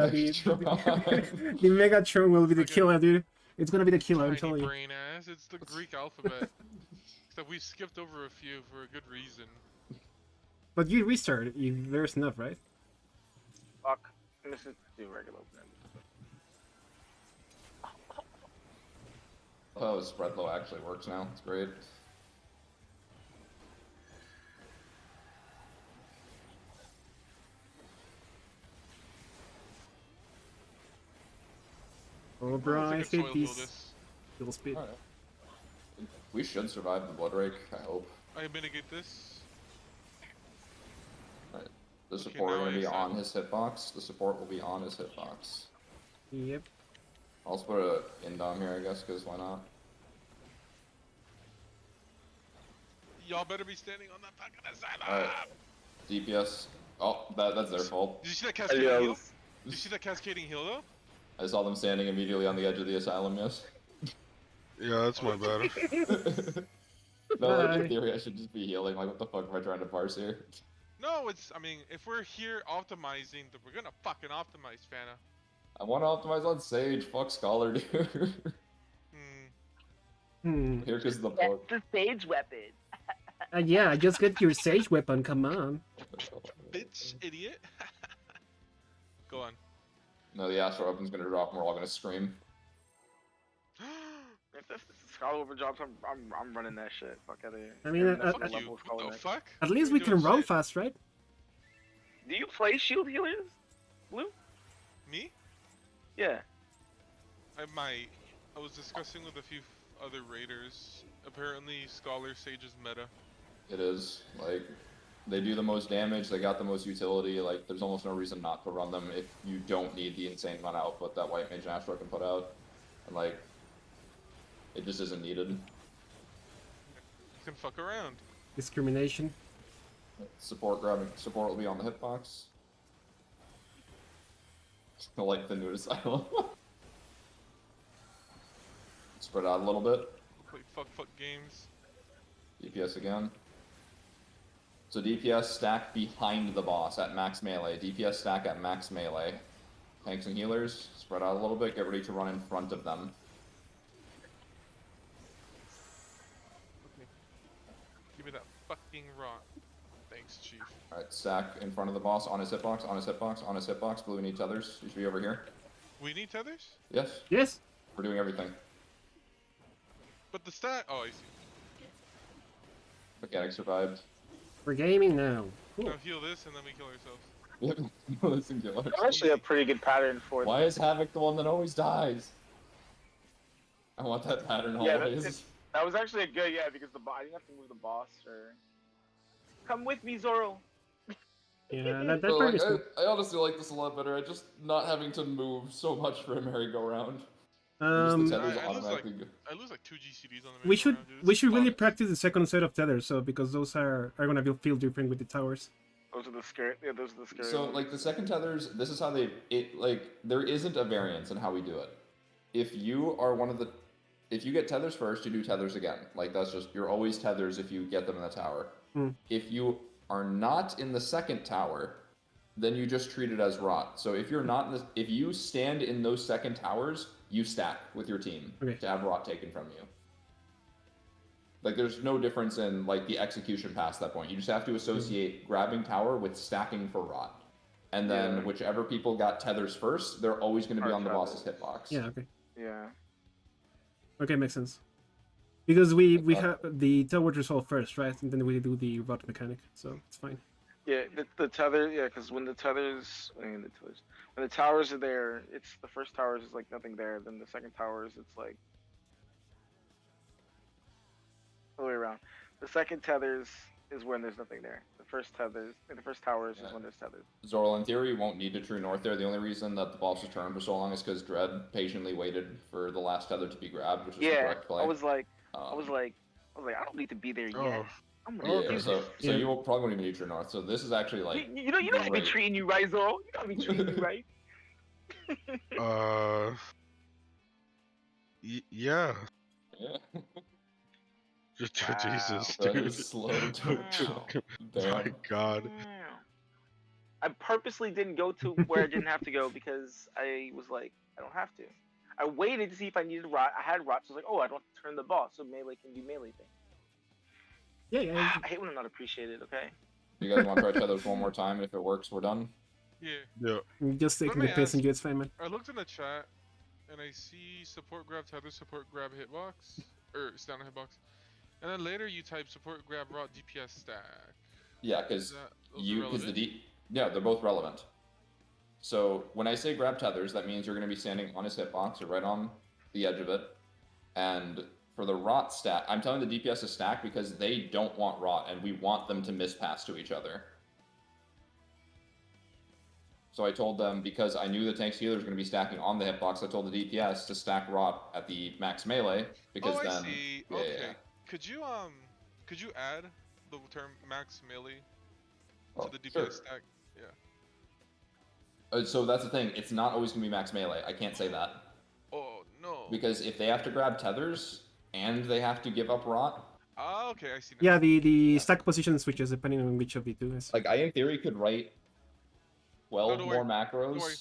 The Megatron will be the killer, dude. It's gonna be the killer. I'm telling you. Brain ass. It's the Greek alphabet. Except we skipped over a few for a good reason. But you restart if there's enough, right? Fuck. I'm just gonna do regular open. Oh, spread low actually works now. It's great. Oh, bro, I Let's hate soil these fuel speed. Alright. We should survive the Blood Rake, I hope. I mitigate this. Alright. The support now will be I on his hitbox. The support will be on his hitbox. Yep. I'll also put a Indom here, I guess, because why not? Y'all better be standing on that fucking asylum. Alright. DPS. Oh, that's their fault. Did you see that cascading heal? Did you see that cascading heal though? I saw them standing immediately on the edge of the asylum, yes. Yeah, that's my bad. No, like, in theory, I should just be healing. Like, what the fuck am I trying to parse here? No, I mean, if we're here optimizing, then we're gonna fucking optimize, Fana. I want to optimize on Sage. Fuck Scholar, dude. Here goes the book. That's the Sage weapon. Yeah, just get your Sage weapon, come on. Bitch, idiot. Go on. No, the Astro weapon's gonna drop and we're all gonna scream. If this is Scholar overdrops, I'm running that shit. Fuck out of here. I mean, Fuck you. What the fuck? At least we can run fast, right? Do you play shield healers, Blue? Me? Yeah. I might. I was discussing with a few other raiders. Apparently, Scholar Sage is meta. It is. Like, they do the most damage, they got the most utility. Like, there's almost no reason not to run them if you don't need the insane amount of output that White Mage and Astro can put out. And, like, it just isn't needed. You can fuck around. Discrimination. Support will be on the hitbox. Like the new asylum. Spread out a little bit. Play fuck games. DPS again. So DPS stack behind the boss at max melee. DPS stack at max melee. Tanks and healers, spread out a little bit, get ready to run in front of them. Okay. Give me that fucking rock. Thanks, Chief. Alright, stack in front of the boss, on his hitbox, on his hitbox, on his hitbox. Blue, we need tethers. You should be over here. We need tethers? Yes, Yes. we're doing everything. But the stat. Oh, I see. Mechanic survived. We're gaming now. Cool. Now heal this and then we kill ourselves. Listen, killers. Actually, a pretty good pattern for. Why is Havoc the one that always dies? I want that pattern Yeah, always. that was actually a good, yeah, because I didn't have to move the boss or. Come with me, Zoro. Yeah, that So, part like, is cool. I honestly like this a lot better. I just not having to move so much for a merry-go-round. I lose like 2 GCDs on the we should merry-go-round, dude. we should really Fuck. practice the second set of tethers, so because those are gonna feel different with the towers. Those are the scary. Yeah, those are the scary. So, ones. like, the second tethers, this is how there isn't a variance in how we do it. If you get tethers first, you do tethers again. Like, that's just, you're always tethers if you get them in the tower. If you are not in the second tower, then you just treat it as rot. So if if you stand in those second towers, you stack with your team to have rot taken from you. Like, there's no difference in, like, the execution past that point. You just have to associate grabbing tower with stacking for rot. And then whichever people got tethers first, they're always going to be on the boss's hitbox. Yeah. Okay. Yeah. Okay, makes sense. Because we have the tower resolve first, right? And then we do the rot mechanic, so it's fine. Yeah, the tether. Yeah, because when the tethers, when the towers are there, it's the first towers is like nothing there. Then the second towers, it's like the way around. The second tethers is when there's nothing there. The first towers is when there's tethers. Zoral, in theory, won't need to true north there. The only reason that the boss was turned for so long is because Dread patiently waited for the last tether to be grabbed, which is the correct play. I was like, I don't need to be there yet. I'm gonna do so this. you will probably won't even need true north. So this is actually like You know I be treating you right, Zoro. You know I be treating you right. Yeah. Yeah. Jesus, That dude. is slow to My God. I purposely didn't go to where I didn't have to go because I was like, I don't have to. I waited to see if I needed rot. I had rot, so I was like, oh, I don't have to turn the boss, so melee can do melee thing. Yeah. I hate when I'm not appreciated, okay? You guys want to try tethers one more time? If it works, we're done. Yeah. Just taking the piss and you, it's fine, man. I looked in the chat and I see support grab tether, support grab hitbox, or stand on hitbox. And then later you type support grab rot DPS stack. Yeah, because they're both relevant. So when I say grab tethers, that means you're going to be standing on his hitbox or right on the edge of it. And for the rot stack, I'm telling the DPS to stack because they don't want rot, and we want them to miss pass to each other. So I told them, because I knew the tank's healer was going to be stacking on the hitbox, I told the DPS to stack rot at the max melee, because I then... see. Yeah, okay. yeah. Could you Could you add the term max melee Oh, to the DPS sure. stack? So that's the thing. It's not always gonna be max melee. I can't say that Oh no. because if they have to grab tethers and they have to give up rot, Ah, okay, I see now. Yeah, the Yeah. stack position switches depending on which of the two is. like I in theory could write 12 don't more worry. macros. Don't worry.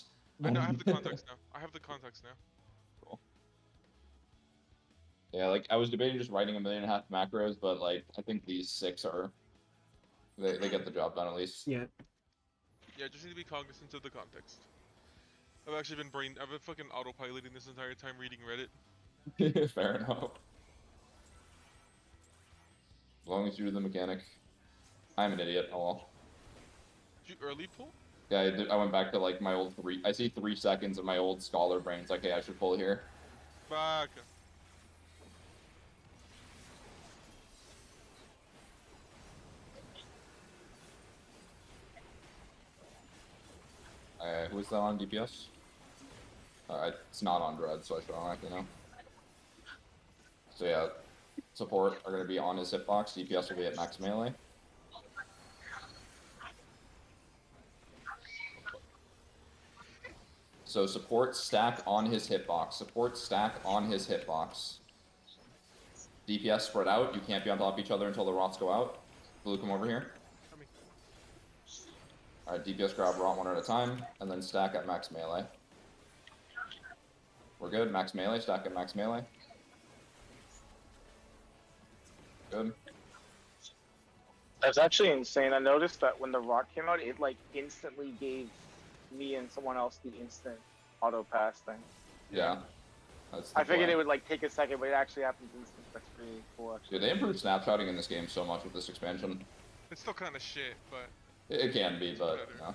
I know, I have the context now. I have the context now. Cool. Yeah, like I was debating just writing 1.5 million macros, but like I think these 6 are they get the job done at least. Yeah. Yeah, just need to be cognizant of the context. I've actually been I've been fucking autopiloting this entire time reading Reddit. Fair enough. As long as you do the mechanic. I'm an idiot. Oh well. Did you early pull? Yeah, I went back to like my old 3. I see 3 seconds of my old scholar brain. It's like, hey, I should pull here. Back. Who is that on DPS? It's not on Dread, so I should automatically know. So yeah, support are going to be on his hitbox. DPS will be at max melee. So support stack on his hitbox. Support stack on his hitbox. DPS spread out. You can't be on top of each other until the rots go out. Blue, come over here. Coming. Alright, DPS grab rot one at a time, and then stack at max melee. We're good. Max melee. Stack at max melee. Good. That's actually insane. I noticed that when the rock came out, it like instantly gave me and someone else the instant auto pass thing. Yeah. That's the I figured play. it would like take a second, but it actually happens instant. That's pretty cool. Actually. Dude, they improved snapshotting in this game so much with this expansion. It's still kind of shit, but It can be, but no.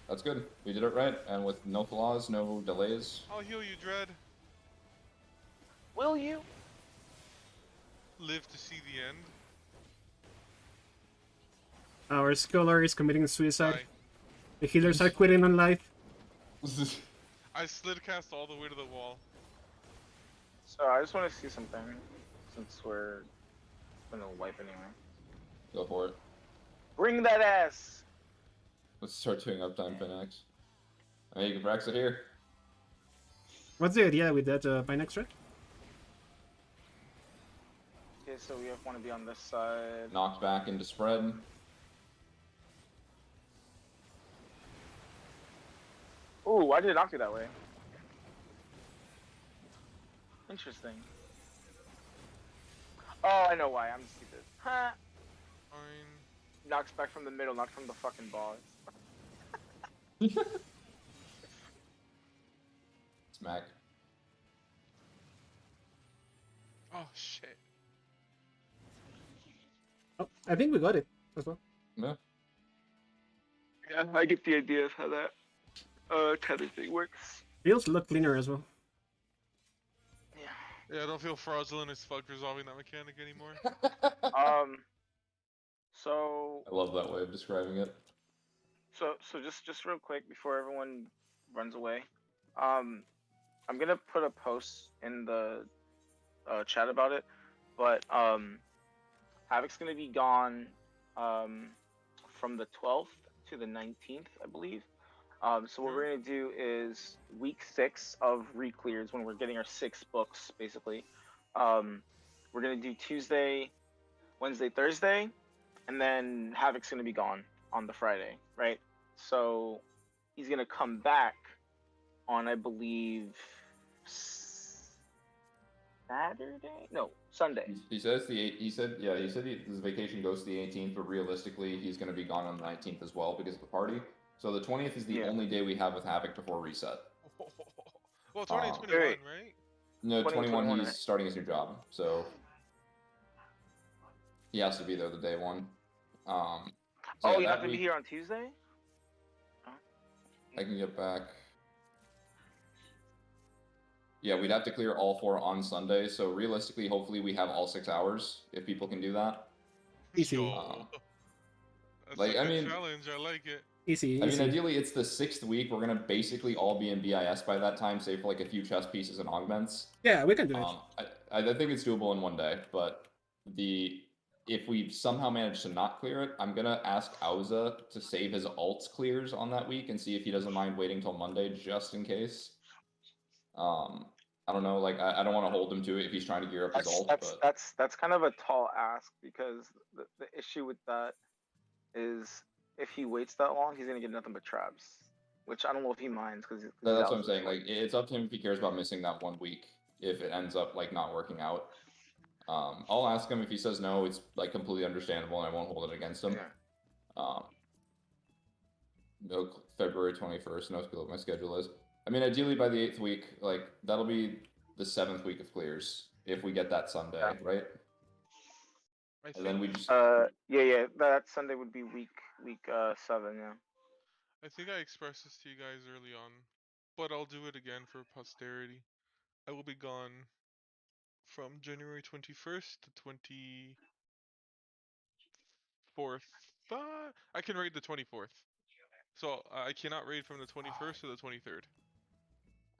That's good. We did it right, and with no flaws, no delays. I'll heal you, Dread. Will you? Live to see the end. Our scholar is committing suicide. Bye. The healers are quitting on life. I slid cast all the way to the wall. So I just want to see something, since we're gonna wipe anyway. Go for it. Bring that ass. Let's start doing uptime Phoenix. I mean, you can practice it here. What's the idea with that Pinex, right? Okay, so we want to be on this side. Knocked back into spread. Ooh, why did it knock you that way? Interesting. Oh, I know why. I'm stupid. Huh? Fine. Knocks back from the middle, not from the fucking boss. Smack. Oh shit. Oh, I think we got it as well. Yeah. Yeah, I get the idea of how that tether thing works. Feels a lot cleaner as well. Yeah. Yeah, I don't feel fraudulent as fuck resolving that mechanic anymore. So I love that way of describing it. So just real quick before everyone runs away, I'm gonna put a post in the chat about it, but Havoc's gonna be gone from the 12th to the 19th, I believe. So what we're gonna do is week 6 of Reclears, when we're getting our 6 books basically. We're gonna do Tuesday, Wednesday, Thursday, and then Havoc's gonna be gone on the Friday, right? So he's gonna come back on, I believe, Saturday? No, Sunday. He says he said his vacation goes to the 18th, but realistically he's going to be gone on the 19th as well because of the party. So the 20th is the only day we have with Havoc before reset. Well, 2021, Right. right? No, 21 he's right? starting his new job, so he has to be there the day one. So Oh, yeah, you that have to be week here on Tuesday? I can get back. Yeah, we'd have to clear all 4 on Sunday, so realistically, hopefully we have all 6 hours, if people can do that. Easy. Yo, that's Like, a I good mean- challenge. I like it. Easy, I easy. mean, ideally, it's the 6th week. We're gonna basically all be in BIS by that time, save for like a few chess pieces and augments. Yeah, we can do it. I think it's doable in one day, but the if we somehow manage to not clear it, I'm gonna ask Auza to save his alts clears on that week and see if he doesn't mind waiting till Monday just in case. I don't know, like I don't want to hold him to it if he's trying to gear up his alt, but That's kind of a tall ask because the issue with that is if he waits that long, he's gonna get nothing but traps. Which I don't know if he minds because that's what I'm saying. Like it's up to him if he cares about missing that 1 week. If it ends up like not working out, I'll ask him. If he says no, it's like completely understandable, and I won't hold it against him. Yeah. No, February 21st. No clue what my schedule is. I mean, ideally by the 8th week, like that'll be the 7th week of clears if we get that Sunday, right? And then we just yeah, that Sunday would be week 7, yeah. I think I expressed this to you guys early on, but I'll do it again for posterity. I will be gone from January 21st to 24th. I can raid the 24th. So I cannot raid from the 21st to the 23rd.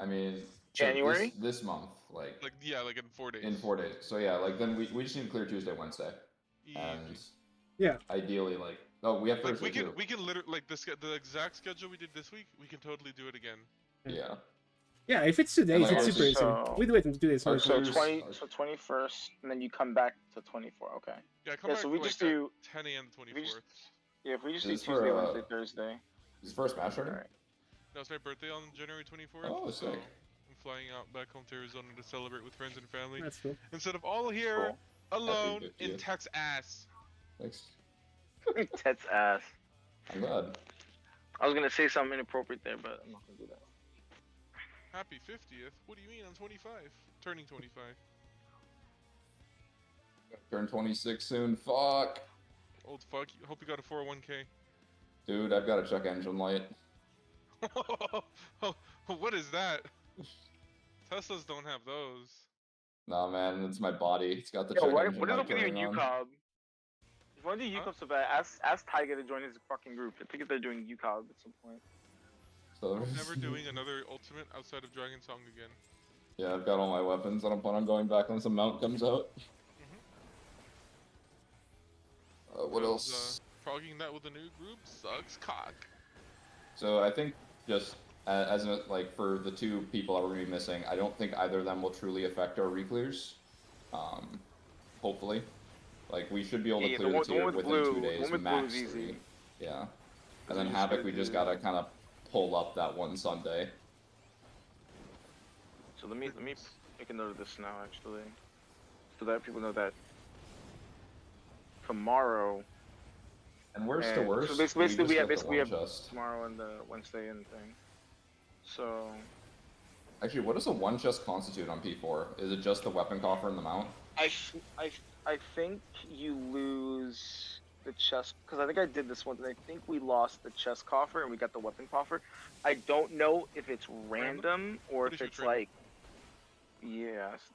I mean, January? this month, like yeah, like in 4 days. In 4 days. So yeah, like then we just need to clear Tuesday, Wednesday, and yeah, ideally like we have Thursday too. We can literally like the exact schedule we did this week. We can totally do it again. Yeah. Yeah, if it's 2 days, like, it's super easy. We do it in 2 days. So 21st, and then you come back to 24. Okay. Yeah, come back. So we like just do 10 a.m. 24th. Yeah, if we just do Tuesday, Wednesday, Thursday. Is it first match already? Alright. That was my birthday on January 24th. Oh, so sick. I'm flying out back home to Arizona to celebrate with friends and family. That's cool. Instead of all here alone in Tech's ass. Thanks. Tech's ass. I'm glad. I was gonna say something inappropriate there, but I'm not gonna do that. Happy 50th? What do you mean on 25? Turning 25. Turn 26 soon. Fuck. Old fuck. Hope you got a 401k. Dude, I've got a check engine light. What is that? Teslas don't have those. Nah, man, it's my body. It's got the check engine what is light up with you and turning on. UCOB? If you want to do UCOB so bad, ask Tiger to join his fucking group. I think if they're doing UCOB at some point. So I'm never doing another ultimate outside of Dragon Song again. yeah, I've got all my weapons. I don't plan on going back unless a mount comes out. What else? Frogging that with a new group sucks cock. So I think just as in, like for the 2 people that we're gonna be missing, I don't think either of them will truly affect our reclears. Hopefully, like we should be able to clear the tier within blue, 2 days, max 3. Yeah, and then Havoc, we just gotta kind of pull up that one Sunday. So let me make a note of this now, actually, so that people know that tomorrow. And worst to worst, so basically we have chest. tomorrow and the Wednesday and thing. So actually, what does a 1 chest constitute on P4? Is it just the weapon coffer and the mount? I think you lose the chest because I think I did this once and I think we lost the chest coffer and we got the weapon coffer. I don't know if it's random or if it's like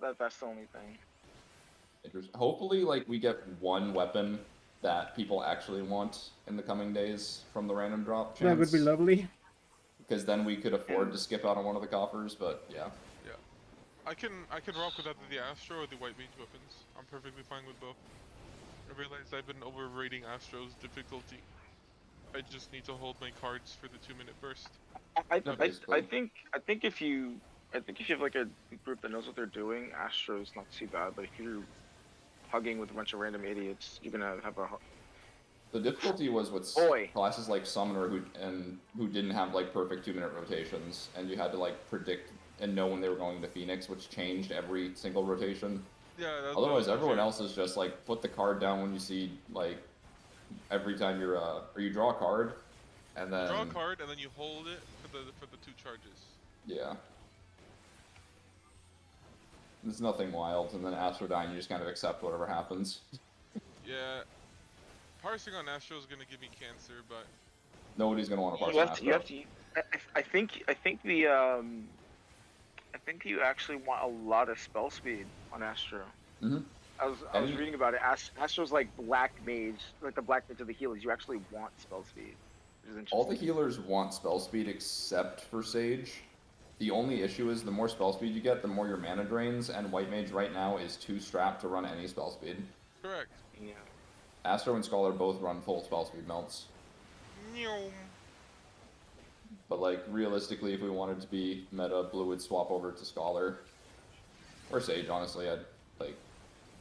that's the only thing. Hopefully, like we get 1 weapon that people actually want in the coming days from the random drop chance. That would be lovely. Because then we could afford to skip out on one of the coffers, but yeah. Yeah. I can rock with either the Astro or the White Mage weapons. I'm perfectly fine with both. I realized I've been overrating Astro's difficulty. I just need to hold my cards for the 2-minute burst. I think if you have like a group that knows what they're doing, Astro's not too bad. But if you're hugging with a bunch of random idiots, you're gonna have a. The difficulty was with classes like Summoner who didn't have like perfect 2-minute rotations, and you had to like predict and know when they were going to Phoenix, which changed every single rotation. Yeah. Otherwise, everyone else is just like put the card down when you see like every time you're or you draw a card, and then draw a card and then you hold it for the 2 charges. Yeah. There's nothing wild, and then Astrodyne, you just kind of accept whatever happens. Yeah. Parsing on Astro is gonna give me cancer, but nobody's gonna want to parse Astro. You have to. I think you actually want a lot of spell speed on Astro. Mm-hmm. I was reading about it. Astro's like black mage, like the black mage of the healers. You actually want spell speed, which is interesting. All the healers want spell speed except for Sage. The only issue is the more spell speed you get, the more your mana drains, and White Mage right now is too strapped to run any spell speed. Correct. Yeah. Astro and Scholar both run full spell speed melts. Meow. But like realistically, if we wanted to be meta, Blue would swap over to Scholar. Or Sage, honestly, I'd like.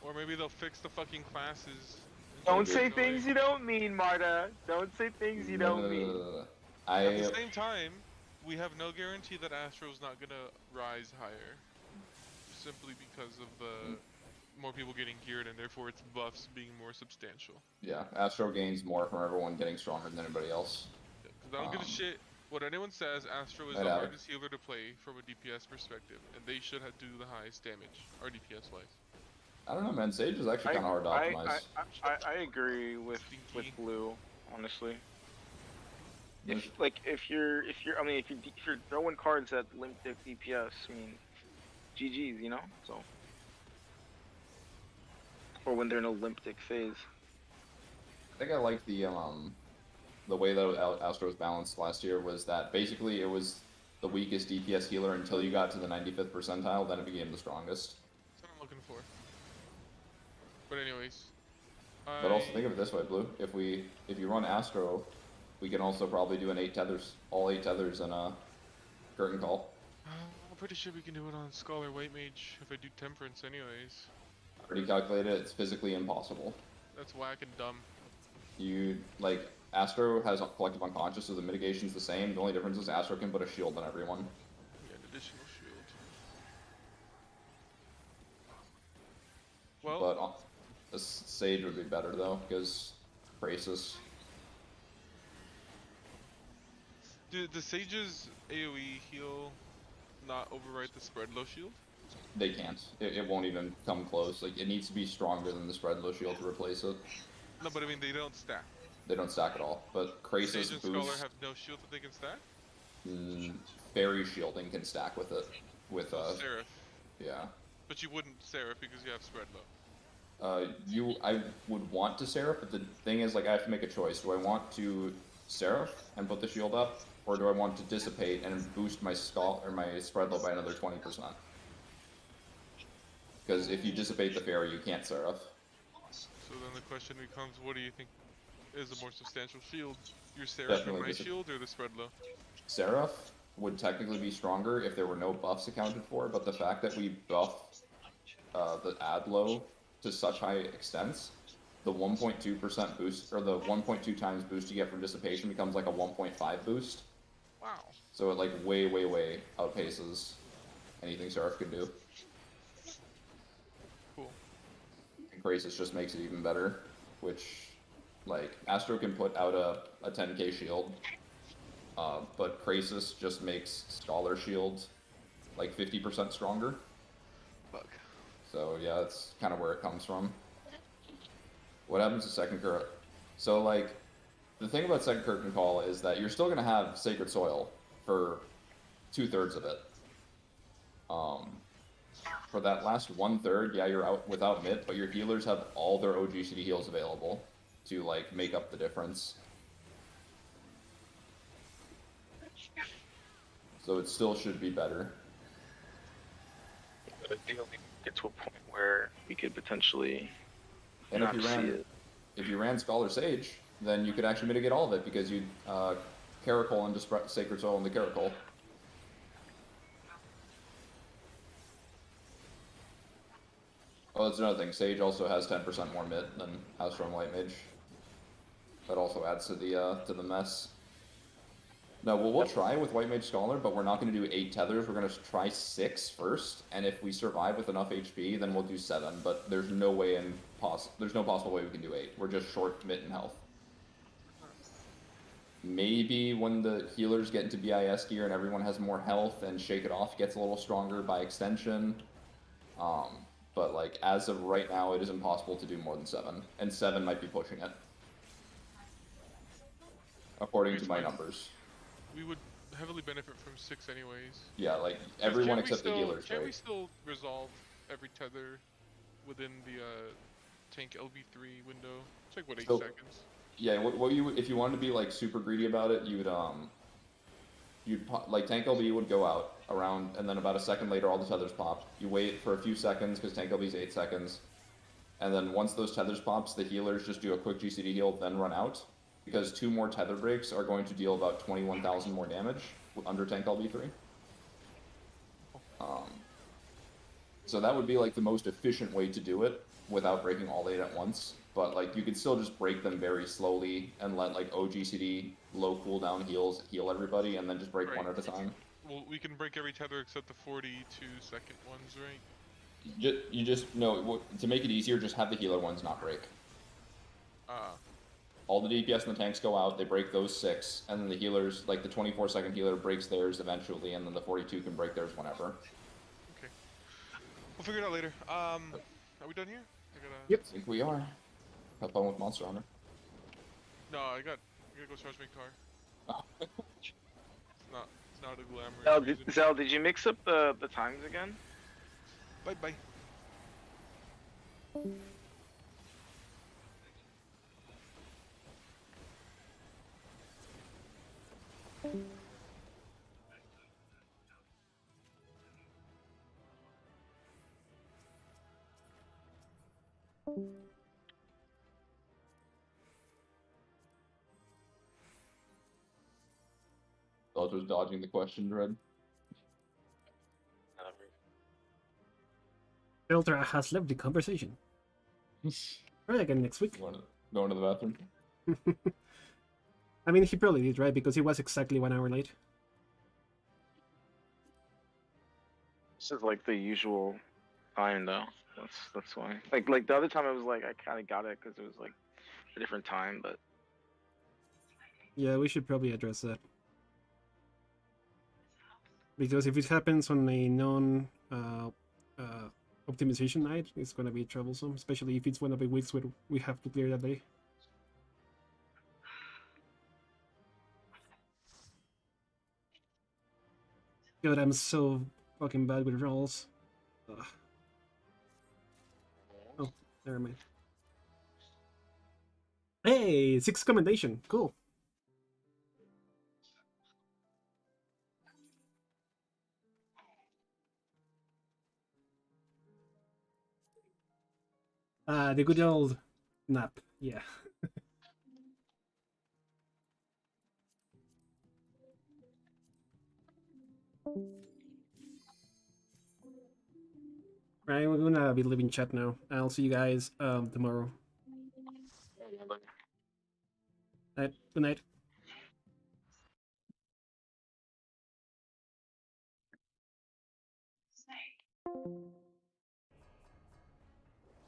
Or maybe they'll fix the fucking classes. Don't say things you don't mean, Marta. Don't say things you don't mean. At the same time, we have no guarantee that Astro's not gonna rise higher. Simply because of the more people getting geared and therefore its buffs being more substantial. Yeah, Astro gains more from everyone getting stronger than anybody else. Because I don't give a shit what anyone says, Astro is the hardest healer to play from a DPS perspective, and they should do the highest damage, or DPS wise. I don't know, man. Sage is actually kind of hard to optimize. I agree with Blue, honestly. If you're throwing cards at Limtic DPS, I mean, GG's, you know. So, or when they're in a Limtic phase. I think I like the way that Astro was balanced last year was that basically it was the weakest DPS healer until you got to the 95th percentile, then it became the strongest. That's what I'm looking for. But anyways. But also think of it this way, Blue. If you run Astro, we can also probably do an 8 tethers, all 8 tethers in a curtain call. I'm pretty sure we can do it on Scholar White Mage if I do Temperance anyways. I already calculated it, it's physically impossible. That's whack and dumb. Astro has a collective unconscious, so the mitigation's the same. The only difference is Astro can put a shield on everyone. Yeah, an additional shield. Well, but a Sage would be better though, because Krasis. Do the Sage's AoE heal not overwrite the spread low shield? They can't. It won't even come close. Like, it needs to be stronger than the spread low shield to replace it. No, but I mean, they don't stack. They don't stack at all. But Krasis Sage and boost... Scholar have no shield that they can stack? Fairy shielding can stack with it. With Seraph. Yeah. But you wouldn't Seraph because you have spread low. I would want to Seraph, but the thing is, like, I have to make a choice. Do I want to Seraph and put the shield up, or do I want to dissipate and boost my my spread low by another 20%? Because if you dissipate the Fairy, you can't Seraph. So then the question becomes, what do you think is a more substantial shield? Your Seraph and my shield, or the spread low? Seraph would technically be stronger if there were no buffs accounted for, but the fact that we buff the ad low to such high extents, the 1.2% boost, or the 1.2 times boost you get from dissipation becomes like a 1.5 boost. Wow. So it like way outpaces anything Seraph could do. Cool. And Krasis just makes it even better, which, like, Astro can put out a 10k shield, but Krasis just makes Scholar shield like 50% stronger. Fuck. So yeah, that's kind of where it comes from. What happens to second curtain? So like, the thing about second curtain call is that you're still gonna have Sacred Soil for 2/3 of it. For that last 1/3, yeah, you're out without mid, but your healers have all their OGCD heals available to like make up the difference. So it still should be better. I think we get to a point where we could potentially and not see it. If you ran Scholar Sage, then you could actually mitigate all of it because you'd Caracol into Sacred Soul into Caracol. Oh, that's another thing. Sage also has 10% more mid than Astro and White Mage. That also adds to the mess. No, we'll try with White Mage Scholar, but we're not going to do 8 tethers. We're going to try 6 first, and if we survive with enough HP, then we'll do 7. But there's no way there's no possible way we can do 8. We're just short mid in health. Maybe when the healers get into BIS gear and everyone has more health and Shake It Off gets a little stronger by extension. But like as of right now, it is impossible to do more than 7, and 7 might be pushing it, according to my numbers. We would heavily benefit from 6 anyways. Yeah, like everyone except the healers, Can right? we still resolve every tether within the tank LB3 window? It's like what, 8 seconds? Yeah, what you if you wanted to be like super greedy about it, you'd like tank LB would go out around, and then about a second later all the tethers pop. You wait for a few seconds because tank LB is 8 seconds. And then once those tethers pops, the healers just do a quick GCD heal, then run out. Because 2 more tether breaks are going to deal about 21,000 more damage under tank LB3. So that would be like the most efficient way to do it without breaking all 8 at once. But like you could still just break them very slowly and let like OGCD low cooldown heals heal everybody, and then just break one at a time. Well, we can break every tether except the 42-second ones, right? You just no, to make it easier, just have the healer ones not break. All the DPS and the tanks go out, they break those 6, and then the healers, like the 24-second healer breaks theirs eventually, and then the 42 can break theirs whenever. Okay. We'll figure it out later. Are we done here? Yep. I think we are. Have fun with Monster Hunter. No, I gotta go charge my car. Oh. It's not a glamorous reason. Zell, did you mix up the times again? Bye. Dodger's dodging the question, Dread. Filter has left the conversation. Right, again next week. Going to the bathroom. I mean, he probably did, right? Because he was exactly 1 hour late. This is like the usual time, though. That's why. Like the other time, it was like I kind of got it because it was like a different time, but Yeah, we should probably address that. Because if it happens on a non optimization night, it's gonna be troublesome, especially if it's one of the weeks where we have to clear that day. God, I'm so fucking bad with rolls. Ugh. Oh, never mind. Hey, 6 commendation. Cool. The good old nap. Yeah. Right, we're gonna be leaving chat now. I'll see you guys tomorrow. Good night.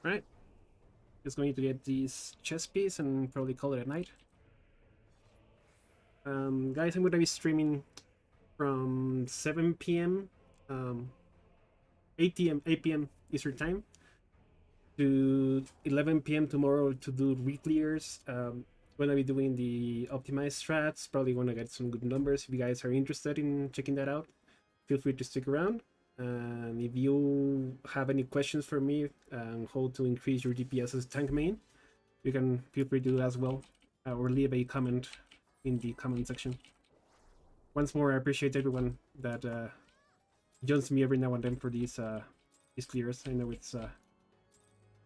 Right. Just going to get this chess piece and probably call it a night. Guys, I'm gonna be streaming from 7 p.m. 8 p.m. Eastern time to 11 p.m. tomorrow to do reclears. Gonna be doing the optimized strats. Probably gonna get some good numbers. If you guys are interested in checking that out, feel free to stick around. And if you have any questions for me on how to increase your DPS as tank main, you can feel free to do that as well, or leave a comment in the comment section. Once more, I appreciate everyone that joins me every now and then for these clears. I know it's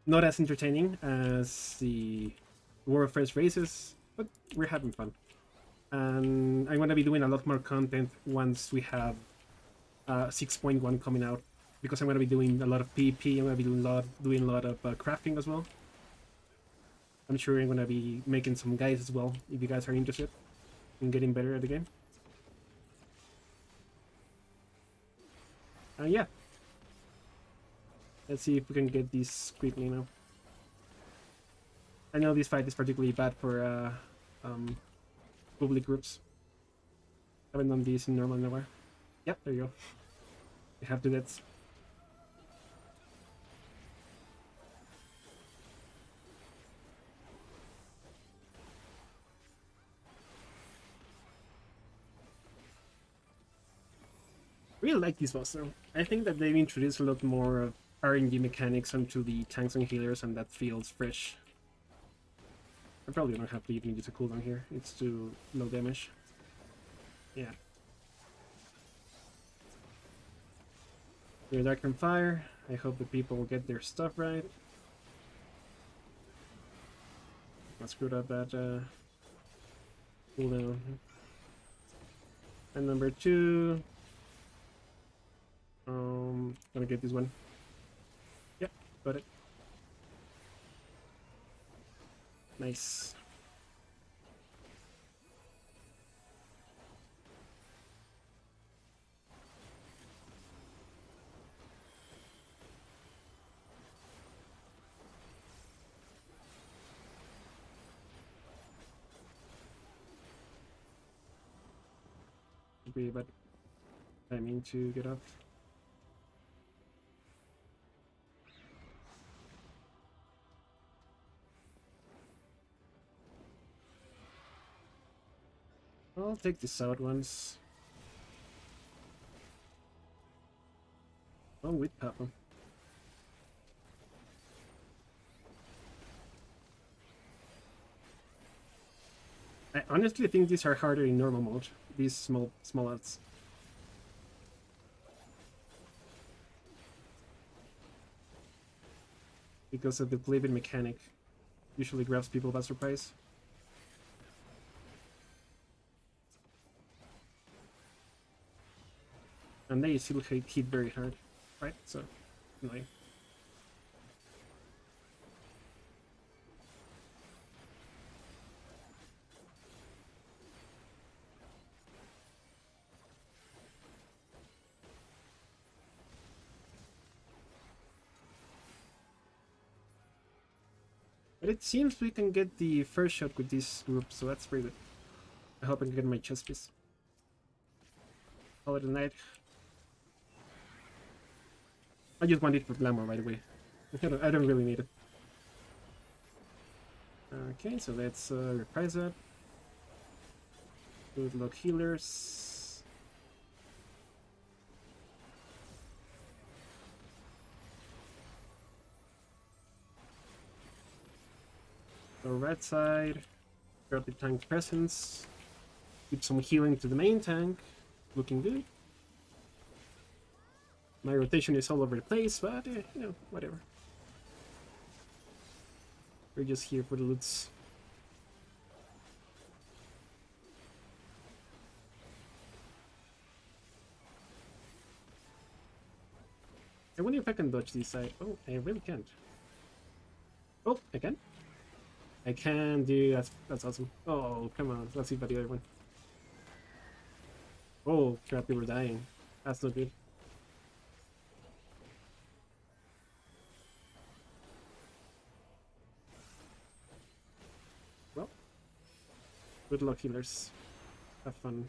not as entertaining as the War of First Races, but we're having fun. And I'm gonna be doing a lot more content once we have 6.1 coming out, because I'm gonna be doing a lot of PvP. I'm gonna be doing a lot of crafting as well. I'm sure I'm gonna be making some guides as well if you guys are interested in getting better at the game. Yeah. Let's see if we can get this quickly now. I know this fight is particularly bad for public groups. Haven't done this in normal nowhere. Yep, there you go. You have to that. I really like this boss though. I think that they've introduced a lot more of RNG mechanics onto the tanks and healers, and that feels fresh. I probably don't have to even use a cooldown here. It's too low damage. Yeah. Dark and Fire. I hope the people will get their stuff right. I screwed up that cooldown. And number 2. Gonna get this one. Yep, got it. Nice. Be about timing to get up. I'll take this out once. Oh, with Papa. I honestly think these are harder in normal mode. These small ads. Because of the cleaving mechanic. Usually grabs people by surprise. And they still hit very hard, right? So, annoying. But it seems we can get the first shot with this group, so that's pretty good. I hope I can get my chest piece. Call it a night. I just want it for glamour, by the way. I don't really need it. Okay, so let's reprise that. Good luck healers. So right side, grab the tank presence. Keep some healing to the main tank. Looking good. My rotation is all over the place, but you know, whatever. We're just here for the loots. I wonder if I can dodge this side. Oh, I really can't. Oh, I can. I can do that. That's awesome. Oh, come on. Let's see about the other one. Oh, crap, we were dying. That's not good. Well, good luck, healers. Have fun.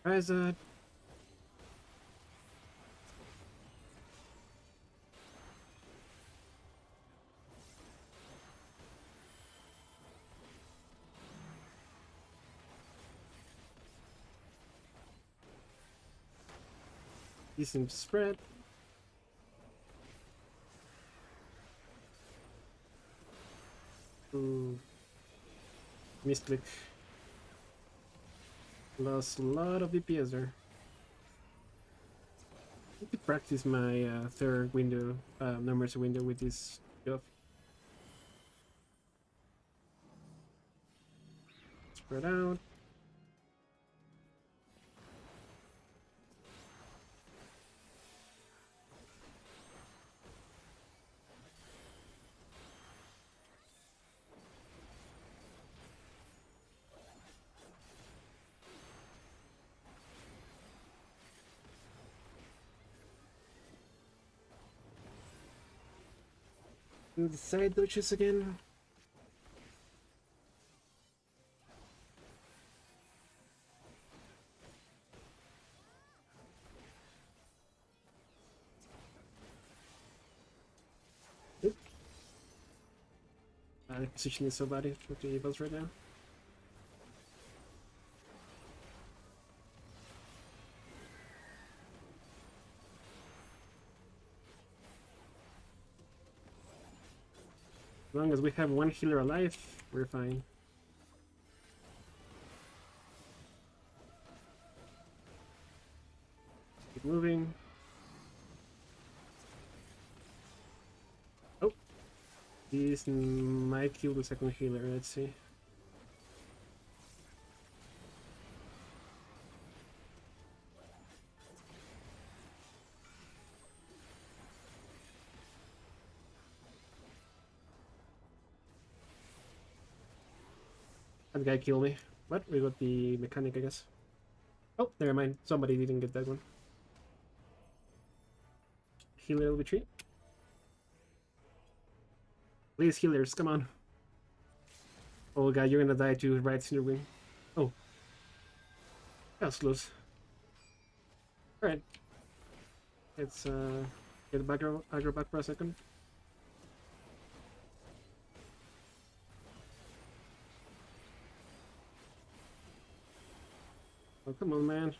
Rise up. Decent spread. Ooh. Misclick. Lost a lot of DPS there. I could practice my third window, numbers window with this stuff. Spread out. And the side dodges again. The position is so bad with the boss right now. As long as we have one healer alive, we're fine. Keep moving. Oh! This might kill the second healer, let's see. That guy killed me. But we got the mechanic, I guess. Oh, never mind. Somebody didn't get that one. Healer retreat. Please, healers, come on. Oh god, you're gonna die to right in the ring. Oh. That was close. Alright. Let's get back aggro back for a second. Oh, come on, man.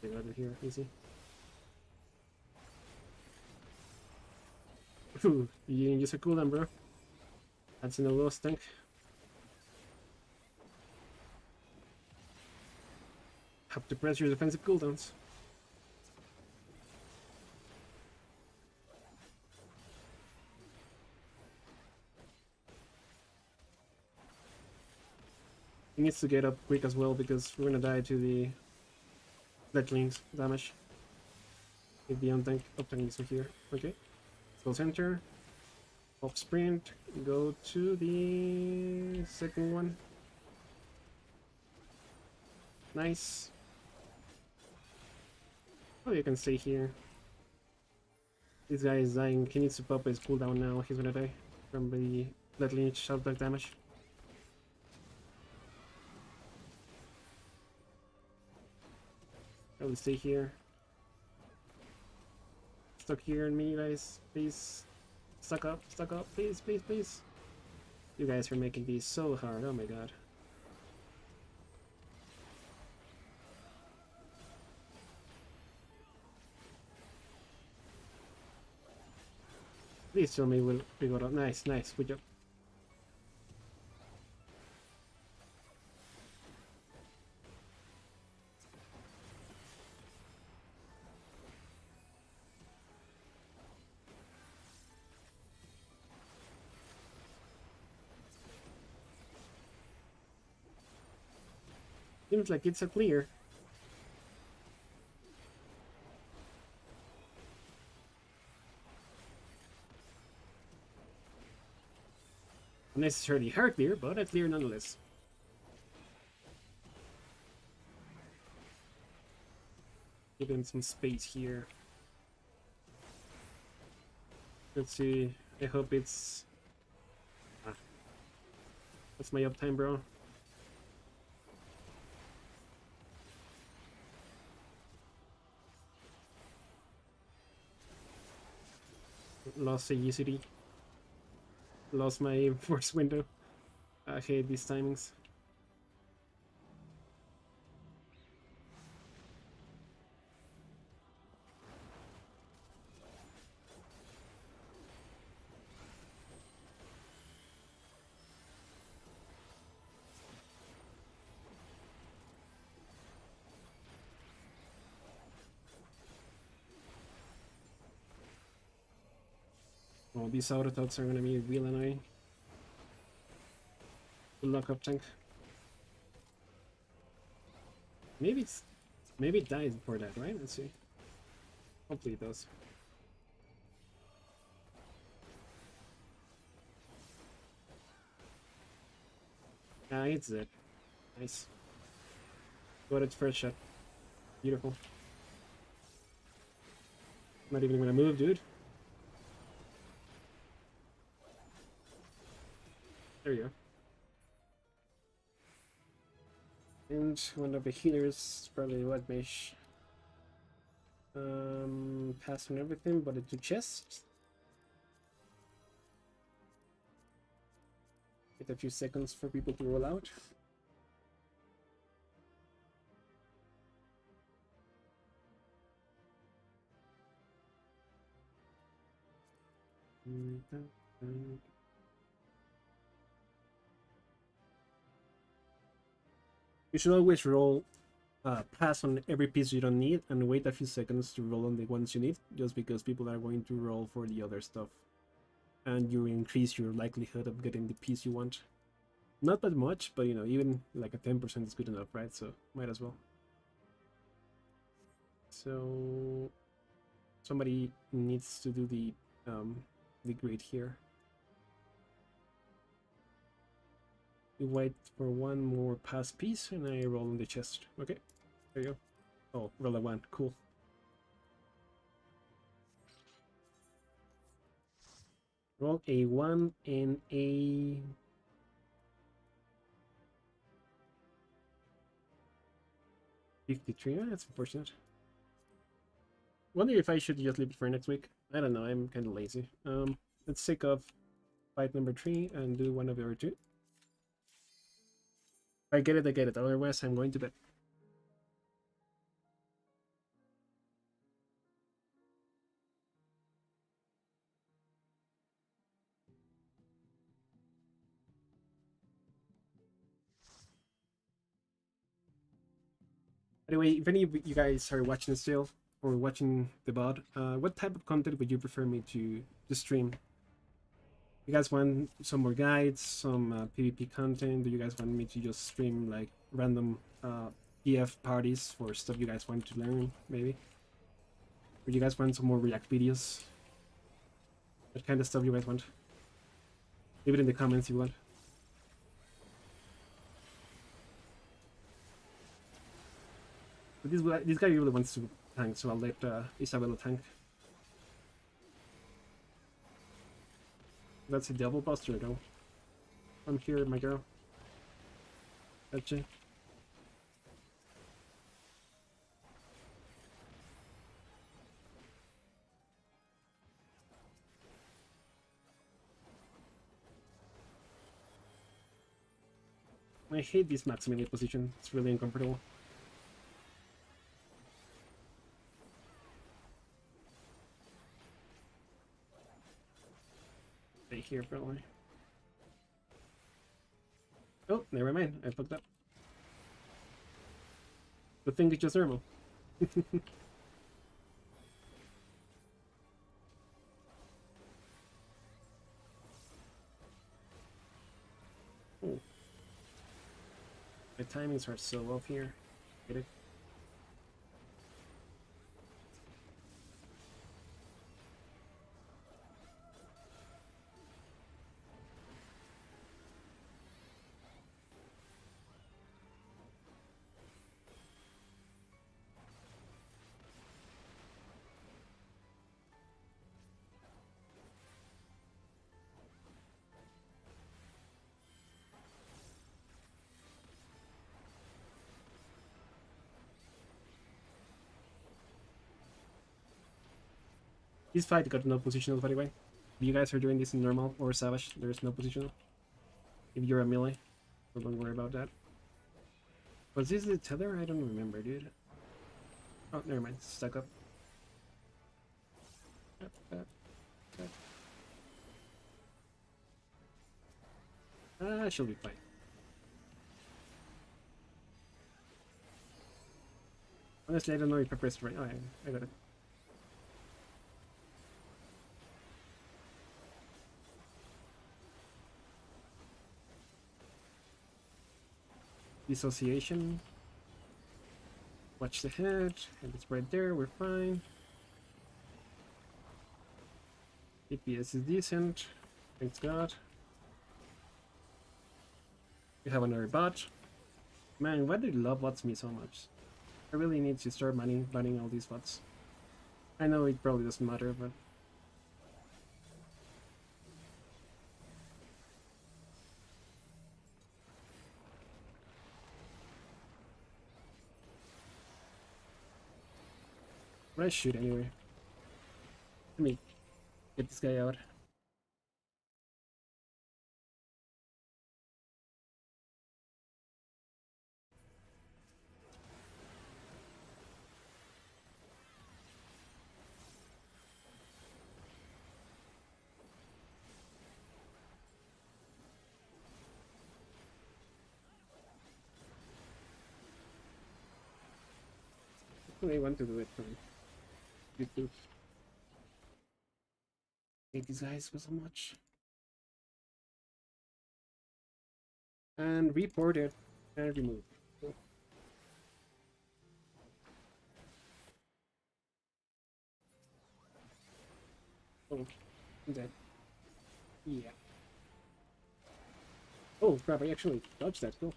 Get out of here, easy. Ooh, you didn't use a cooldown, bro. That's in a low tank. Have to press your defensive cooldowns. He needs to get up quick as well because we're gonna die to the Fletchling's damage. If the Uptime is here. Okay. Go center. Pop sprint. Go to the second one. Nice. Oh, you can stay here. This guy is dying. He needs to pop his cooldown now. He's gonna die from the Fletchling shout back damage. I will stay here. Stuck here on me, guys. Please. Stuck up, please, please, please. You guys are making these so hard, oh my god. Please tell me we'll got up. Nice, nice, good job. Seems like it's a clear. Not necessarily hard clear, but a clear nonetheless. Give him some space here. Let's see. I hope it's... Ah. That's my uptime, bro. Lost a UCD. Lost my first window. I hate these timings. Oh, these auto-tots are gonna be real annoying. Good luck, up tank. Maybe it dies before that, right? Let's see. Hopefully it does. Ah, it's it. Nice. Got its first shot. Beautiful. Not even gonna move, dude. There you go. And one of the healers, probably what mesh. Pass on everything, but it's a chest. Wait a few seconds for people to roll out. You should always roll pass on every piece you don't need and wait a few seconds to roll on the ones you need, just because people are going to roll for the other stuff and you increase your likelihood of getting the piece you want. Not that much, but you know, even like a 10% is good enough, right? So might as well. So somebody needs to do the grid here. You wait for one more pass piece and I roll on the chest. Okay, there you go. Oh, roll a 1, cool. Roll a 1 and a 53. That's unfortunate. Wonder if I should just leave it for next week. I don't know, I'm kind of lazy. Let's take off fight number 3 and do one of the other 2. If I get it, I get it. Otherwise, I'm going to bed. Anyway, if any of you guys are watching still or watching the VOD, what type of content would you prefer me to stream? You guys want some more guides, some PvP content? Do you guys want me to just stream like random PF parties for stuff you guys want to learn, maybe? Or you guys want some more React videos? What kind of stuff you guys want? Leave it in the comments if you want. But this guy really wants to tank, so I'll let Isabella tank. That's a double buster though. I'm here, my girl. Gotcha. I hate this Maximilian position. It's really uncomfortable. Stay here, probably. Oh, never mind. I fucked up. Good thing it's just thermal. Oh. My timings are so off here. Get it? This fight got no positional, by the way. If you guys are doing this in normal or savage, there is no positional. If you're a melee, so don't worry about that. Was this the tether? I don't remember, dude. Oh, never mind. Stuck up. She'll be fine. Honestly, I don't know if I pressed right. Oh, I got it. Dissociation. Watch the head, and it's right there, we're fine. DPS is decent, thanks God. We have another bot. Man, why do you love bots me so much? I really need to start banning all these bots. I know it probably doesn't matter, but... But I shoot anyway. Let me get this guy out. I want to do it from YouTube. Hate these guys so much. And report it and remove. Oh, I'm dead. Yeah. Oh crap, I actually dodged that, cool.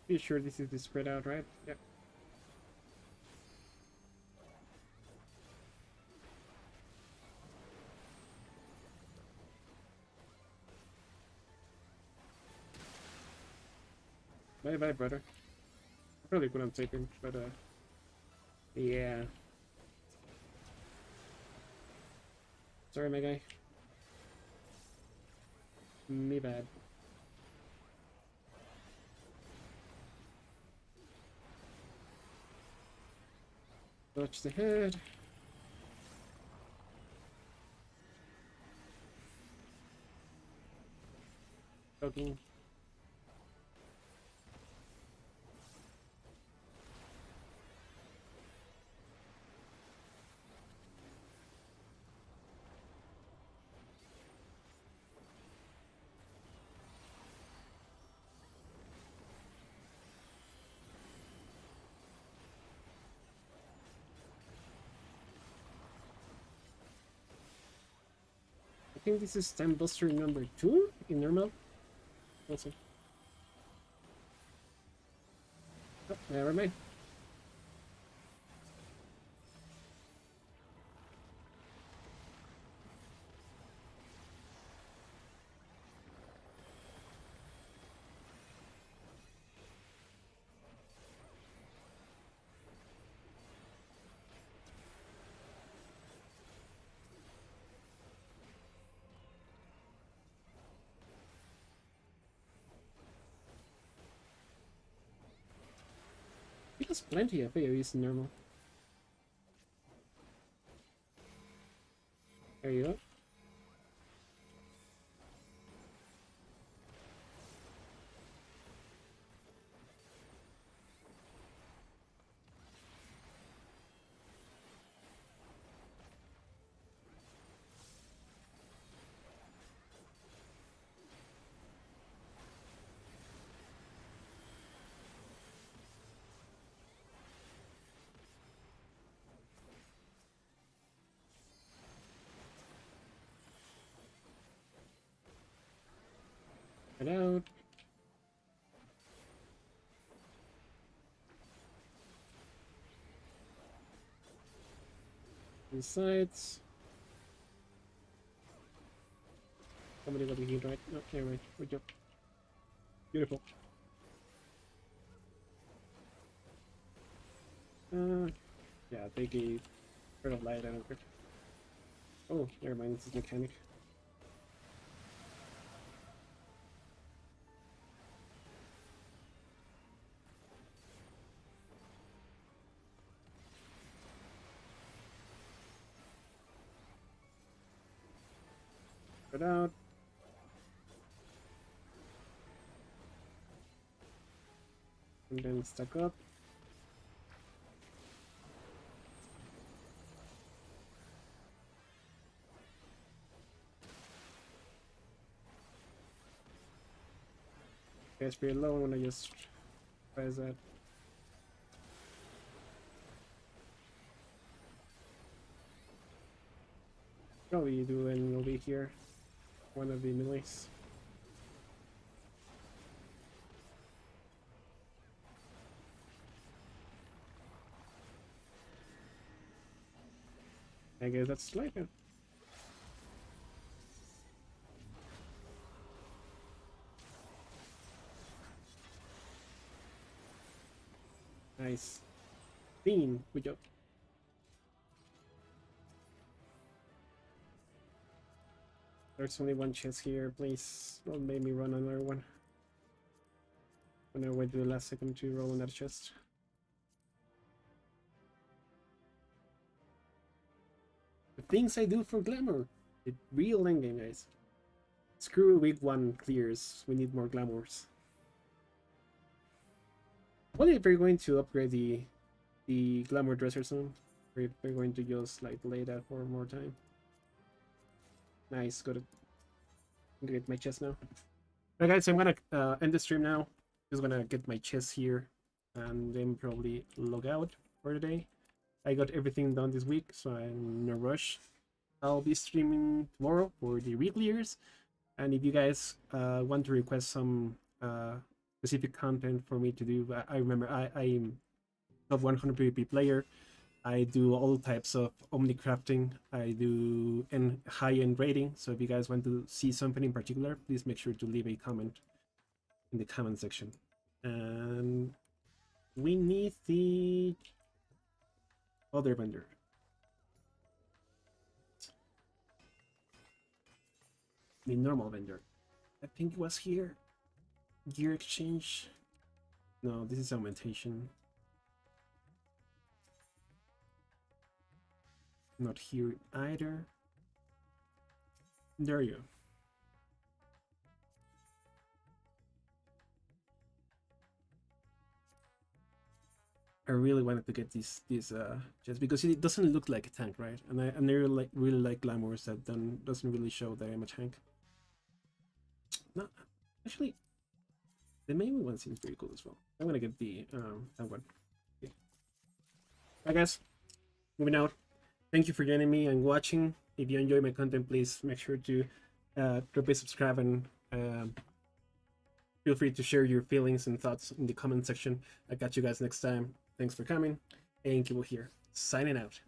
Pretty sure this is the spread out, right? Yep. Bye bye, brother. I probably couldn't take him, but yeah. Sorry, my guy. Me bad. Touch the head. Poking. I think this is time buster number 2 in normal. Also. Oh, never mind. He has plenty of AoEs in normal. There you go. Get out. Insides. Somebody will be healed, right? No, never mind. Good job. Beautiful. Yeah, take a Bird of Light, I don't care. Oh, never mind, this is mechanic. it out. And then stack up. Okay, it's pretty low. I'm gonna just press that. Probably doing over here. One of the melees. I guess that's like it. Nice. Bean, good job. There's only one chest here, please don't make me run another one. I'm gonna wait to the last second to roll another chest. The things I do for glamour. The real endgame, guys. Screw week 1 clears. We need more glamours. What if we're going to upgrade the glamour dresser soon? Or if we're going to just like lay that for more time? Nice, got it. I'm gonna get my chest now. Alright guys, so I'm gonna end the stream now. Just gonna get my chest here and then probably log out for the day. I got everything done this week, so I'm in a rush. I'll be streaming tomorrow for the Reclears. And if you guys want to request some specific content for me to do, I remember I'm a 100 PvP player. I do all types of omnicrafting. I do high-end rating. So if you guys want to see something in particular, please make sure to leave a comment in the comment section. And we need the other vendor. The normal vendor. I think it was here. Gear exchange. No, this is augmentation. Not here either. There you go. I really wanted to get this just because it doesn't look like a tank, right? And I really like glamours that doesn't really show that I'm a tank. No, actually, the main one seems pretty cool as well. I'm gonna get the that one. Okay. Alright guys, moving out. Thank you for joining me and watching. If you enjoy my content, please make sure to drop a subscribe and feel free to share your feelings and thoughts in the comment section. I got you guys next time. Thanks for coming. And Kibo here, signing out.